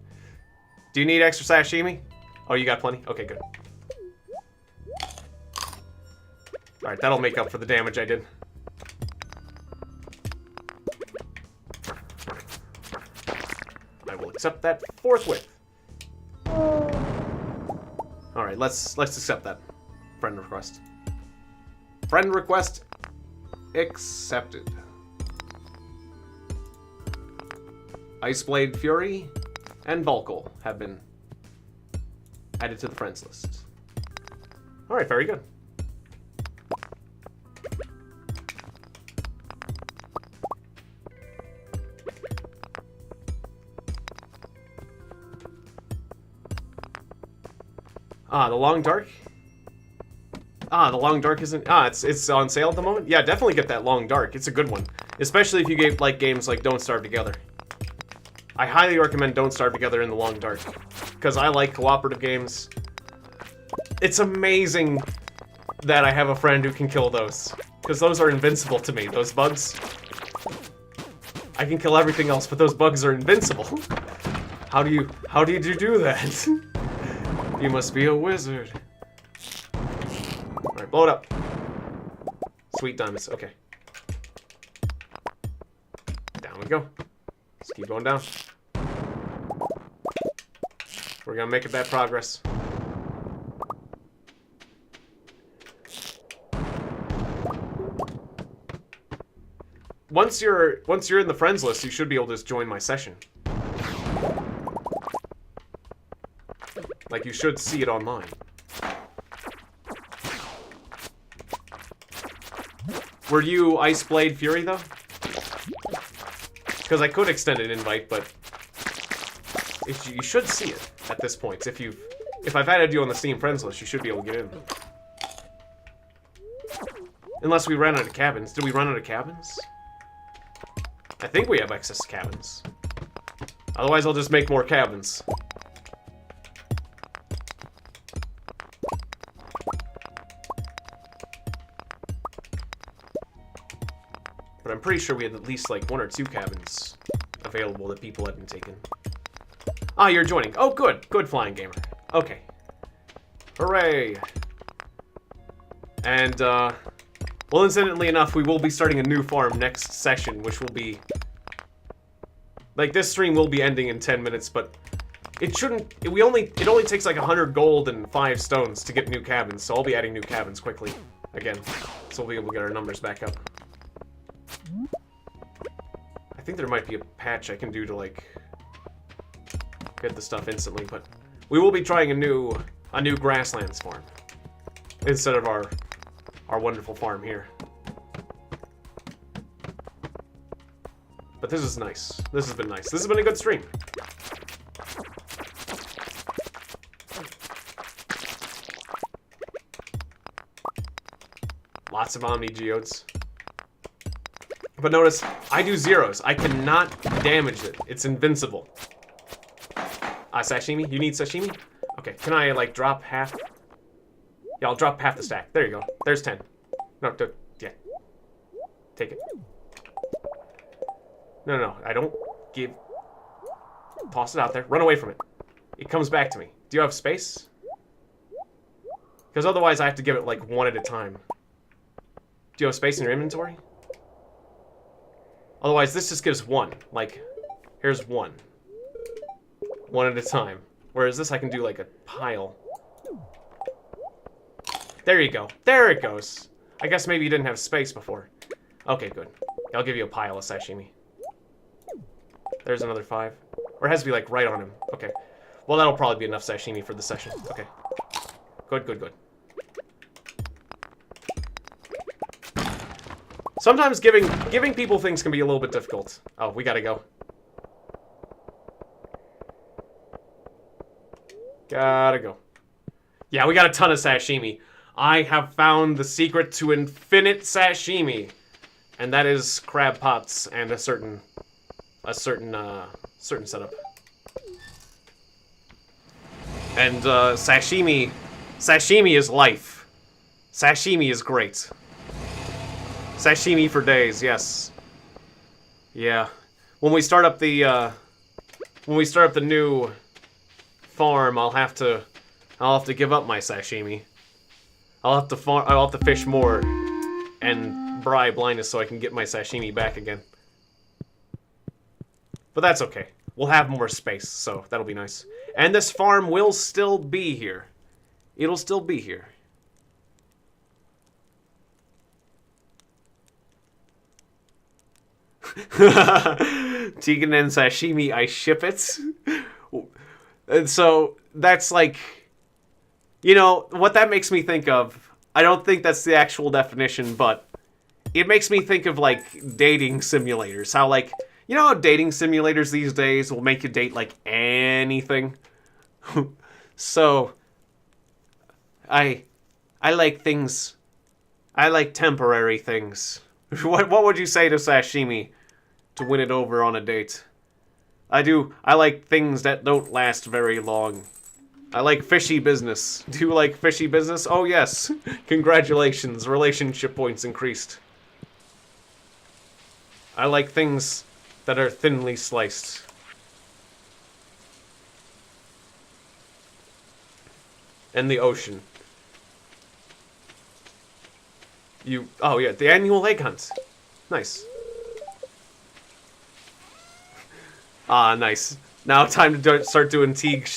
Do you need extra sashimi? Oh, you got plenty? Okay, good. Alright, that'll make up for the damage I did. I will accept that forthwith. Alright, let's accept that. Friend request. Friend request accepted. Iceblade Fury and Balkle have been added to the friends list. Alright, very good. Ah, the Long Dark? Ah, the Long Dark isn't... Ah, it's on sale at the moment? Yeah, definitely get that Long Dark. It's a good one. Especially if you like games like Don't Starve Together. I highly recommend Don't Starve Together in the Long Dark. Because I like cooperative games. It's amazing that I have a friend who can kill those. Because those are invincible to me, those bugs. I can kill everything else, but those bugs are invincible. How did you do that? You must be a wizard. Alright, blow it up. Sweet diamonds, okay. Down we go. Let's keep going down. We're gonna make that progress. Once you're in the friends list, you should be able to just join my session. Like, you should see it online. Were you Iceblade Fury, though? Because I could extend an invite, but... you should see it at this point. If I've added you on the Steam friends list, you should be able to get in. Unless we ran out of cabins. Did we run out of cabins? I think we have excess cabins. Otherwise, I'll just make more cabins. But I'm pretty sure we had at least like 1 or 2 cabins available that people hadn't taken. Ah, you're joining. Oh, good. Good, Flying Gamer. Okay. Hooray. And, well, incidentally enough, we will be starting a new farm next session, which will be... Like, this stream will be ending in 10 minutes, but it shouldn't... It only takes like 100 gold and 5 stones to get new cabins, so I'll be adding new cabins quickly. Again. So we'll be able to get our numbers back up. I think there might be a patch I can do to, like... get the stuff instantly, but... We will be trying a new grasslands farm. Instead of our wonderful farm here. But this is nice. This has been nice. This has been a good stream. Lots of Omni Geodes. But notice, I do zeros. I cannot damage it. It's invincible. Sashimi? You need sashimi? Okay, can I, like, drop half? Yeah, I'll drop half the stack. There you go. There's 10. No, yeah. Take it. No, I don't give... Toss it out there. Run away from it. It comes back to me. Do you have space? Because otherwise I have to give it, like, one at a time. Do you have space in your inventory? Otherwise, this just gives one. Like, here's one. One at a time. Whereas this, I can do, like, a pile. There you go. There it goes. I guess maybe you didn't have space before. Okay, good. I'll give you a pile of sashimi. There's another 5. Or it has to be, like, right on him. Okay. Well, that'll probably be enough sashimi for the session. Okay. Good. Sometimes giving people things can be a little bit difficult. Oh, we gotta go. Gotta go. Yeah, we got a ton of sashimi. I have found the secret to infinite sashimi. And that is crab pots and a certain setup. And sashimi is life. Sashimi is great. Sashimi for days, yes. Yeah. When we start up the new farm, I'll have to give up my sashimi. I'll have to fish more and bribe Linus so I can get my sashimi back again. But that's okay. We'll have more space, so that'll be nice. And this farm will still be here. It'll still be here. Tiegon and sashimi, I ship it. And so that's like, you know, what that makes me think of, I don't think that's the actual definition, but it makes me think of, like, dating simulators. How, like, you know how dating simulators these days will make you date, like, anything? So, I like things, I like temporary things. What would you say to sashimi to win it over on a date? I like things that don't last very long. I like fishy business. Do you like fishy business? Oh yes. Congratulations, relationship points increased. I like things that are thinly sliced. And the ocean. Oh yeah, the annual egg hunt. Nice. Ah, nice. Now time to start doing Shimi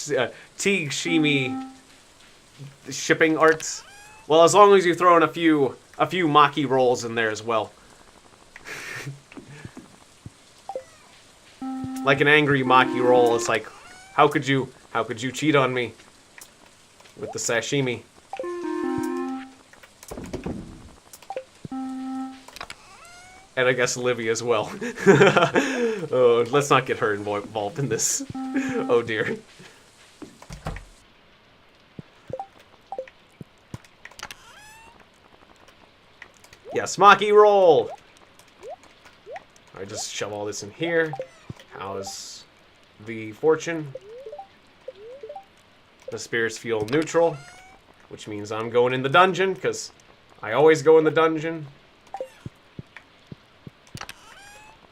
shipping arts. Well, as long as you throw in a few Maki rolls in there as well. Like an angry Maki roll, it's like, how could you cheat on me with the sashimi? And I guess Livy as well. Oh, let's not get her involved in this. Oh dear. Yes, Maki roll! Alright, just shove all this in here. How's the fortune? The spirits feel neutral, which means I'm going in the dungeon, because I always go in the dungeon.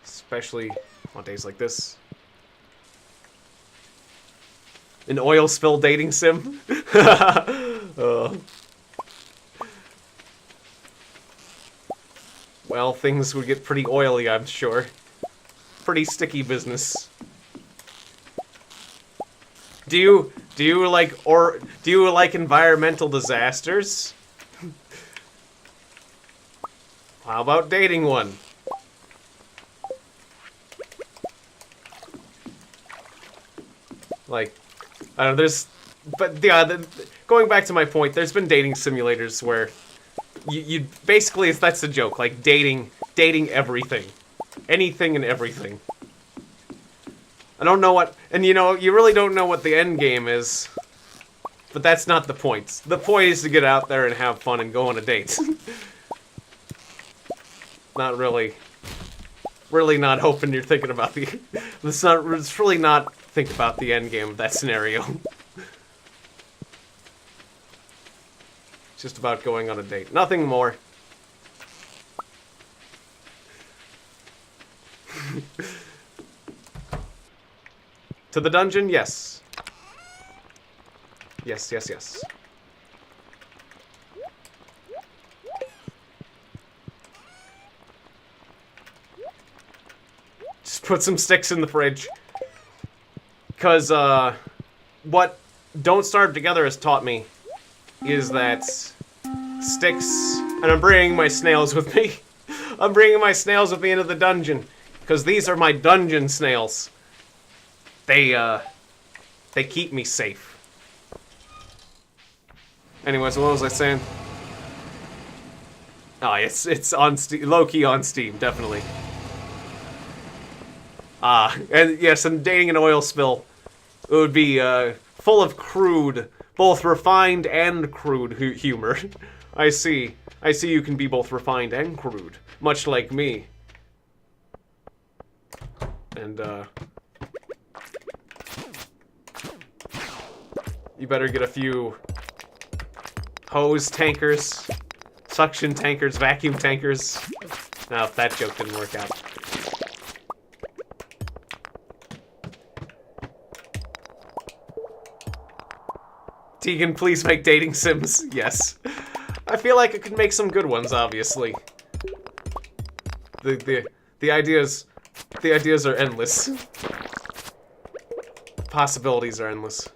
Especially on days like this. An oil spill dating sim? Well, things would get pretty oily, I'm sure. Pretty sticky business. Do you like environmental disasters? How about dating one? Like, I don't know, but yeah, going back to my point, there's been dating simulators where you basically, that's the joke, like dating everything. Anything and everything. I don't know what, and you know, you really don't know what the end game is, but that's not the point. The point is to get out there and have fun and go on a date. not really. Really not hoping you're thinking about the... It's really not think about the end game of that scenario. It's just about going on a date. Nothing more. To the dungeon? Yes. Yes, yes, yes. Just put some sticks in the fridge. Because, what Don't Starve Together has taught me is that sticks... And I'm bringing my snails with me. I'm bringing my snails with me into the dungeon. Because these are my dungeon snails. They keep me safe. Anyways, what was I saying? Oh, it's on Steam, low-key on Steam, definitely. And yes, and dating an oil spill. It would be, full of crude, both refined and crude humor. I see you can be both refined and crude, much like me. And, you better get a few hose tankers, suction tankers, vacuum tankers. No, that joke didn't work out. Tiegon, please make dating sims. Yes. I feel like it could make some good ones, obviously. The ideas are endless. Possibilities are endless.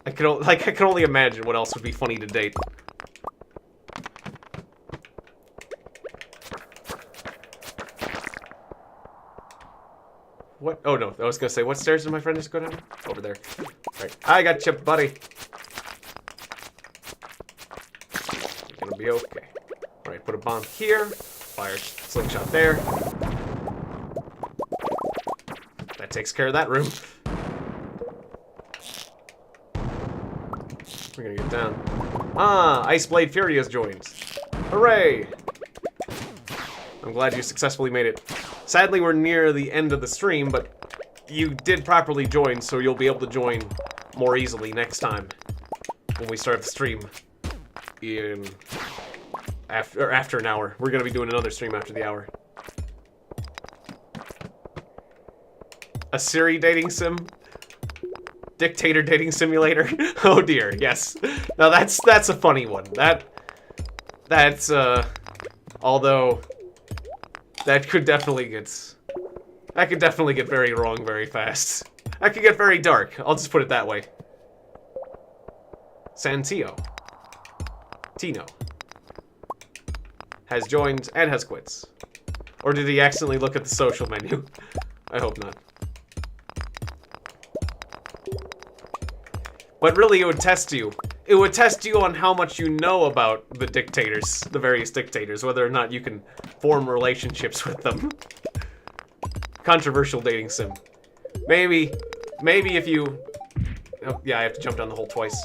I can only imagine what else would be funny to date. What? Oh no, I was gonna say, what stairs did my friend just go down? Over there. Right, I got you, buddy. You're gonna be okay. Alright, put a bomb here. Fire slingshot there. That takes care of that room. We're gonna get down. Ah, Ice Blade Fury has joined. Hooray! I'm glad you successfully made it. Sadly, we're near the end of the stream, but you did properly join, so you'll be able to join more easily next time when we start the stream in after an hour. We're gonna be doing another stream after the hour. A Siri dating sim? Dictator dating simulator? Oh dear, yes. Now that's a funny one. That's although that could definitely get very wrong very fast. That could get very dark. I'll just put it that way. Santio. Tino. Has joined and has quits. Or did he accidentally look at the social menu? I hope not. But really, it would test you. It would test you on how much you know about the dictators, the various dictators, whether or not you can form relationships with them. Controversial dating sim. Maybe if you... Oh, yeah, I have to jump down the hole twice.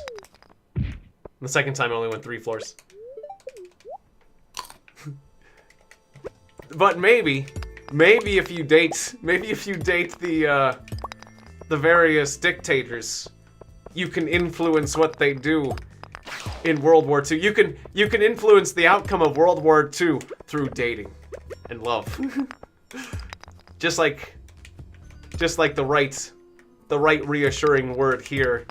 The second time I only went 3 floors. But maybe if you date the various dictators, you can influence what they do in World War II. You can influence the outcome of World War II through dating and love. just like the right reassuring word here,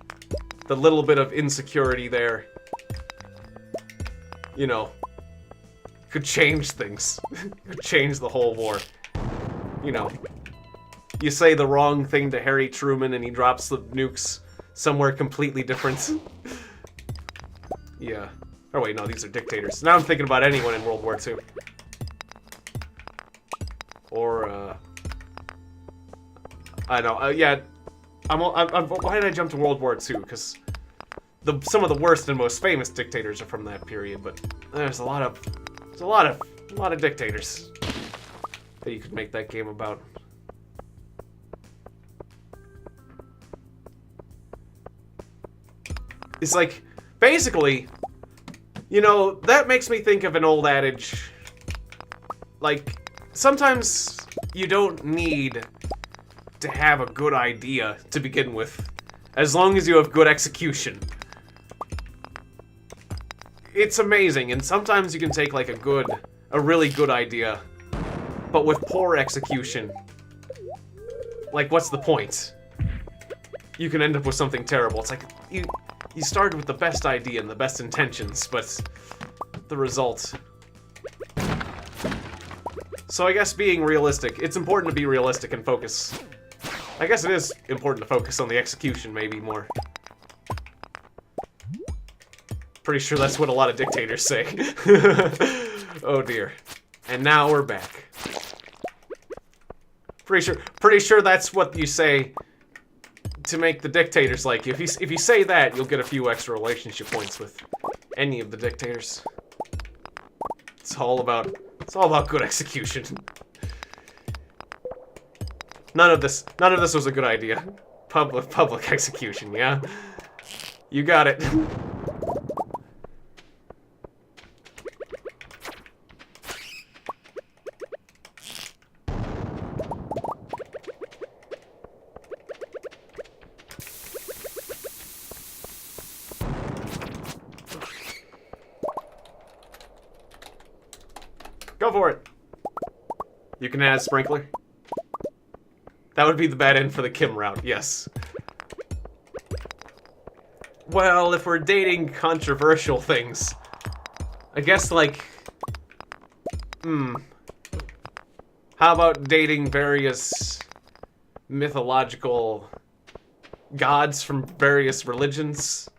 the little bit of insecurity there, you know, could change things. Could change the whole war. You know, you say the wrong thing to Harry Truman and he drops the nukes somewhere completely different. Yeah. Oh wait, no, these are dictators. Now I'm thinking about anyone in World War II. Or, I know, yeah. Why did I jump to World War II? Because some of the worst and most famous dictators are from that period, but there's a lot of dictators that you could make that game about. It's like, basically, you know, that makes me think of an old adage. Like, sometimes you don't need to have a good idea to begin with, as long as you have good execution. It's amazing, and sometimes you can take like a really good idea, but with poor execution, like, what's the point? You can end up with something terrible. It's like, you started with the best idea and the best intentions, but the result. So I guess being realistic, it's important to be realistic and focus. I guess it is important to focus on the execution, maybe, more. Pretty sure that's what a lot of dictators say. Oh dear. And now we're back. Pretty sure that's what you say to make the dictators like you. If you say that, you'll get a few extra relationship points with any of the dictators. It's all about good execution. None of this was a good idea. Public execution, yeah? You got it. Go for it. You can add a sprinkler. That would be the bad end for the Kim route, yes. Well, if we're dating controversial things, I guess, like, how about dating various mythological gods from various religions?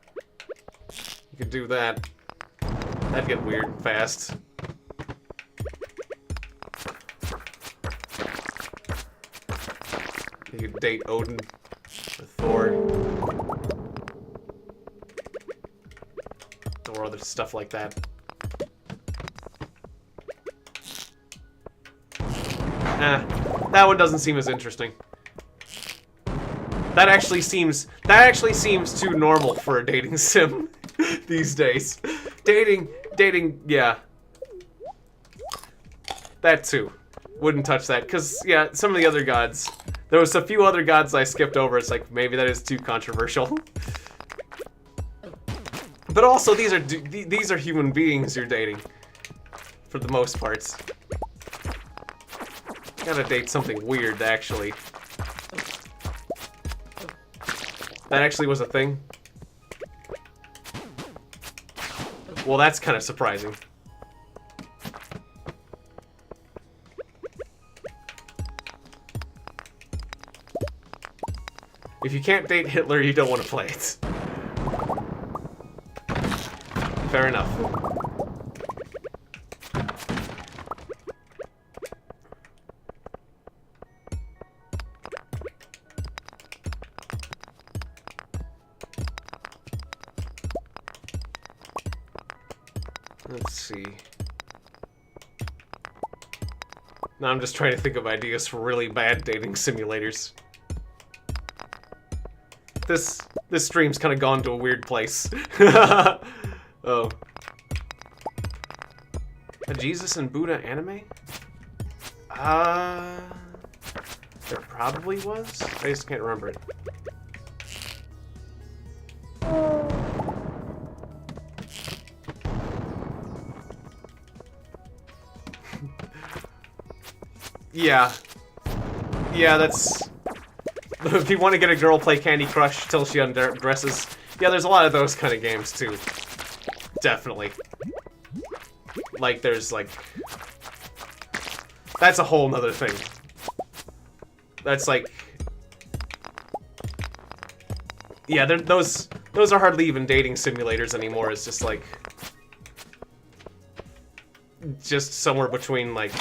You could do that. That'd get weird fast. You could date Odin with Thor. Or other stuff like that. That one doesn't seem as interesting. That actually seems too normal for a dating sim these days. Dating, yeah. That too. Wouldn't touch that, because, yeah, some of the other gods. There was a few other gods I skipped over. It's like, maybe that is too controversial. But also, these are human beings you're dating, for the most part. Gotta date something weird, actually. That actually was a thing. Well, that's kind of surprising. If you can't date Hitler, you don't want to play it. Fair enough. Let's see. Now I'm just trying to think of ideas for really bad dating simulators. This stream's kind of gone to a weird place. Oh. A Jesus and Buddha anime? There probably was? I just can't remember it. Yeah. Yeah, that's... If you want to get a girl play Candy Crush till she undresses. Yeah, there's a lot of those kind of games, too. Definitely. Like, there's, like... That's a whole nother thing. That's, like... Yeah, those are hardly even dating simulators anymore. It's just, like... Just somewhere between, like...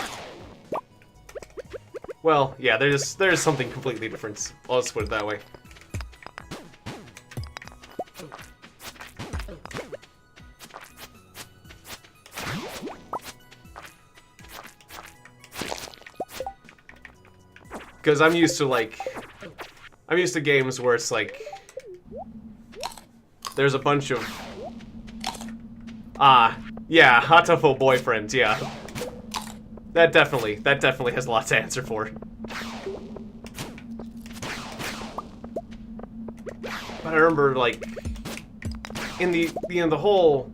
Well, yeah, there's something completely different. I'll just put it that way. Because I'm used to games where it's like... there's a bunch of... yeah, Hatoful boyfriends, yeah. That definitely has a lot to answer for. But I remember, like, in the whole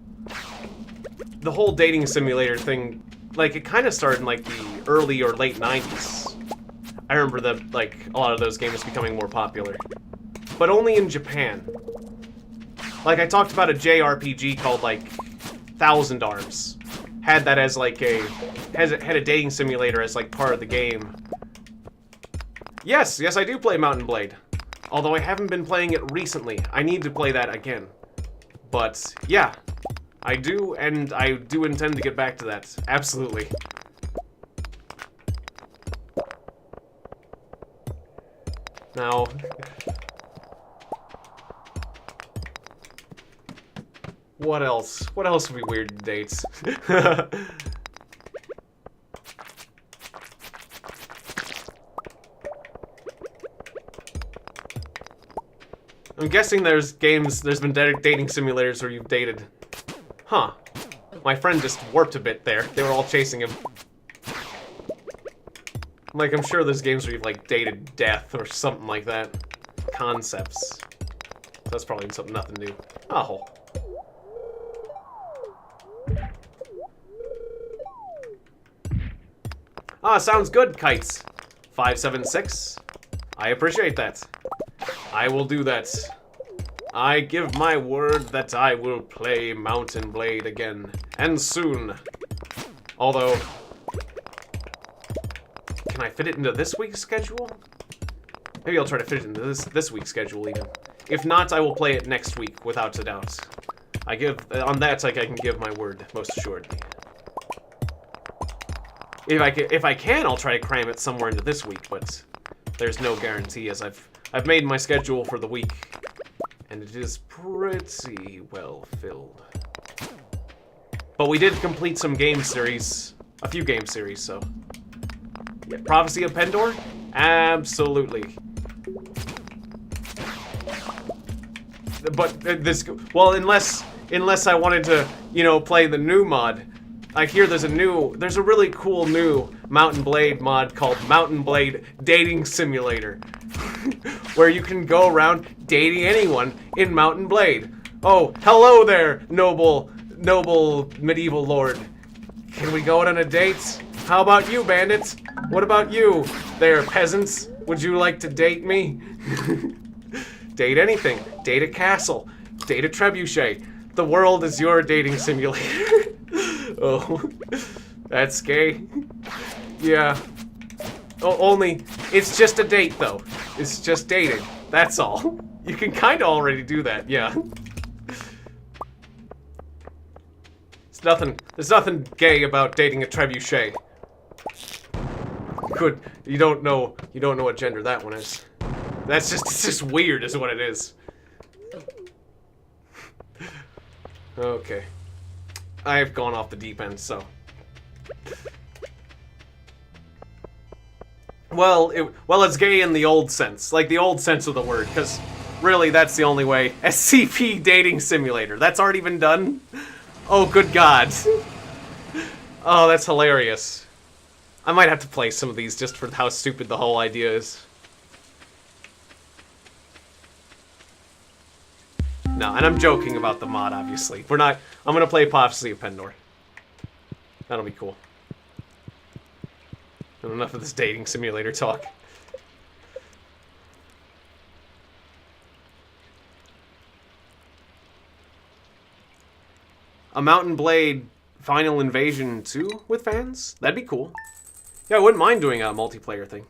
dating simulator thing, like, it kind of started in, like, the early or late 90s. I remember that, like, a lot of those games becoming more popular. But only in Japan. Like, I talked about a JRPG called, like, Thousand Arms. Had that as, like, had a dating simulator as, like, part of the game. Yes, I do play Mountain Blade. Although I haven't been playing it recently. I need to play that again. But, yeah. I do, and I do intend to get back to that. Absolutely. Now... What else? What else would be weird dates? I'm guessing there's been dating simulators where you've dated. Huh. My friend just warped a bit there. They were all chasing him. Like, I'm sure there's games where you've, like, dated death or something like that. Concepts. That's probably something nothing new. Oh. Sounds good, Kites. 576. I appreciate that. I will do that. I give my word that I will play Mountain Blade again. And soon. Although... Can I fit it into this week's schedule? Maybe I'll try to fit it into this week's schedule, even. If not, I will play it next week, without a doubt. On that, I can give my word, most assuredly. If I can, I'll try to cram it somewhere into this week, but there's no guarantee, as I've made my schedule for the week, and it is pretty well filled. But we did complete some game series, a few game series, so... Yeah, Prophecy of Pendor? Absolutely. But well, unless I wanted to, you know, play the new mod. I hear there's a really cool new Mountain Blade mod called Mountain Blade Dating Simulator. Where you can go around dating anyone in Mountain Blade. Oh, hello there, noble medieval lord. Can we go out on a date? How about you, bandits? What about you, there, peasants? Would you like to date me? Date anything. Date a castle. Date a trebuchet. The world is your dating simulator. Oh, that's gay. Yeah. Oh, only, it's just a date, though. It's just dating. That's all. You can kind of already do that, yeah. There's nothing gay about dating a trebuchet. Good. You don't know what gender that one is. It's just weird is what it is. Okay. I've gone off the deep end, so. Well, it's gay in the old sense. Like the old sense of the word, because really that's the only way. SCP dating simulator. That's already been done? Oh, good God. Oh, that's hilarious. I might have to play some of these just for how stupid the whole idea is. No, and I'm joking about the mod, obviously. I'm gonna play Prophecy of Pendor. That'll be cool. Enough of this dating simulator talk. A Mountain Blade Final Invasion 2 with fans? That'd be cool. Yeah, I wouldn't mind doing a multiplayer thing.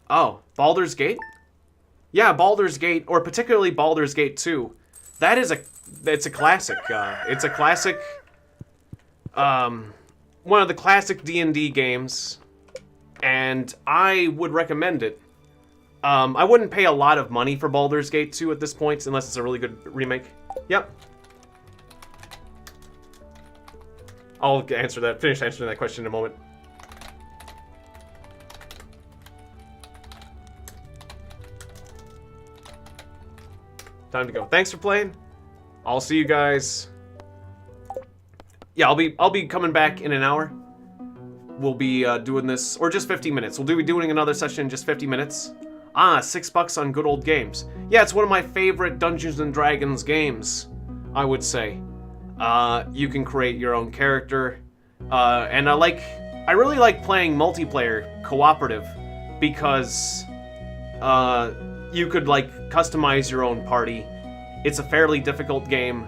Oh, Baldur's Gate? Yeah, Baldur's Gate, or particularly Baldur's Gate 2. It's a classic. It's a classic, one of the classic D&D games, and I would recommend it. I wouldn't pay a lot of money for Baldur's Gate 2 at this point, unless it's a really good remake. Yep. I'll finish answering that question in a moment. Time to go. Thanks for playing. I'll see you guys. Yeah, I'll be coming back in an hour. We'll be doing this, or just 50 minutes. We'll be doing another session in just 50 minutes. Ah, $6 on good old games. Yeah, it's one of my favorite Dungeons and Dragons games, I would say. You can create your own character, and I really like playing multiplayer cooperative because you could like customize your own party. It's a fairly difficult game.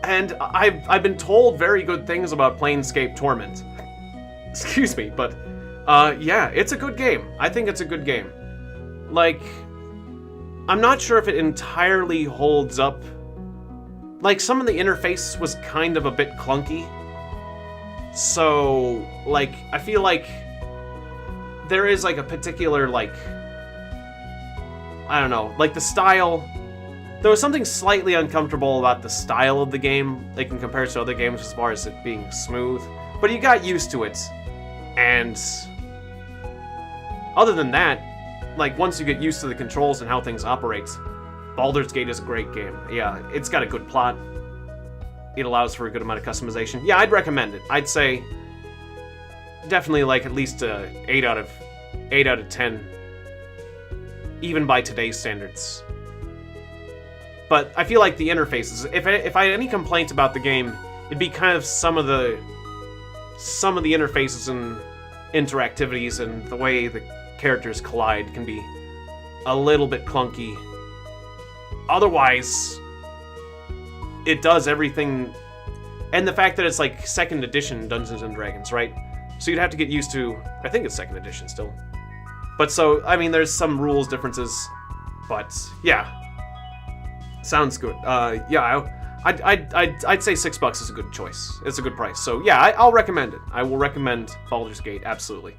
And I've been told very good things about Planescape Torment. Excuse me, but yeah, it's a good game. I think it's a good game. Like, I'm not sure if it entirely holds up. Like, some of the interface was kind of a bit clunky. So, like, I feel like there is, like, a particular, like, I don't know, like, the style. There was something slightly uncomfortable about the style of the game, like, in comparison to other games as far as it being smooth. But you got used to it. And other than that, like, once you get used to the controls and how things operate, Baldur's Gate is a great game. Yeah, it's got a good plot. It allows for a good amount of customization. Yeah, I'd recommend it. I'd say definitely like at least 8 out of 10, even by today's standards. But I feel like the interfaces. If I had any complaints about the game, it'd be kind of some of the interfaces and interactivities and the way the characters collide can be a little bit clunky. Otherwise, it does everything, and the fact that it's like 2nd edition Dungeons and Dragons, right? So you'd have to get used to, I think it's 2nd edition still. But so, I mean, there's some rules differences, but yeah. Sounds good. Yeah, I'd say $6 is a good choice. It's a good price. So yeah, I'll recommend it. I will recommend Baldur's Gate, absolutely.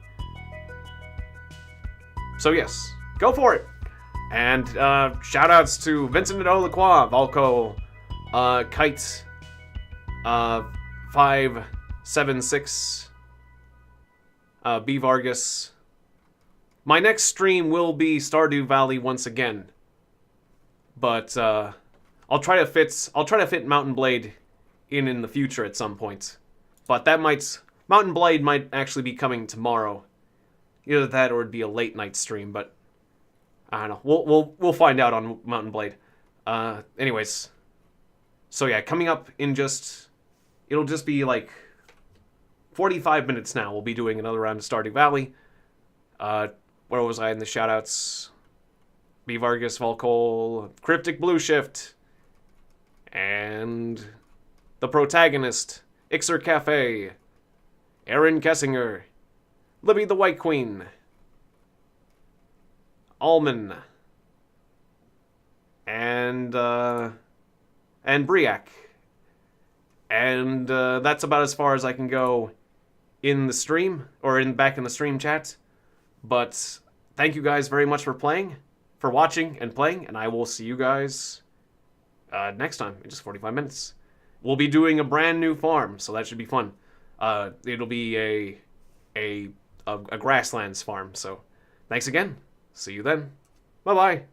So yes, go for it. And shoutouts to Vincent Lacroix, Valco, Kite, 576, B Vargas. My next stream will be Stardew Valley once again, but I'll try to fit Mountain Blade in the future at some point. But Mountain Blade might actually be coming tomorrow. Either that or it'd be a late night stream, but I don't know. We'll find out on Mountain Blade. Anyways, so yeah, coming up in it'll just be like 45 minutes now. We'll be doing another round of Stardew Valley. Where was I in the shoutouts? B Vargas, Volcol, Cryptic Blue Shift, and the protagonist, Ixer Cafe, Aaron Kessinger, Libby the White Queen, Alman, and Briac. And that's about as far as I can go in the stream, or back in the stream chat. But thank you guys very much for watching and playing, and I will see you guys next time in just 45 minutes. We'll be doing a brand new farm, so that should be fun. It'll be a grasslands farm, so thanks again. See you then. Bye-bye.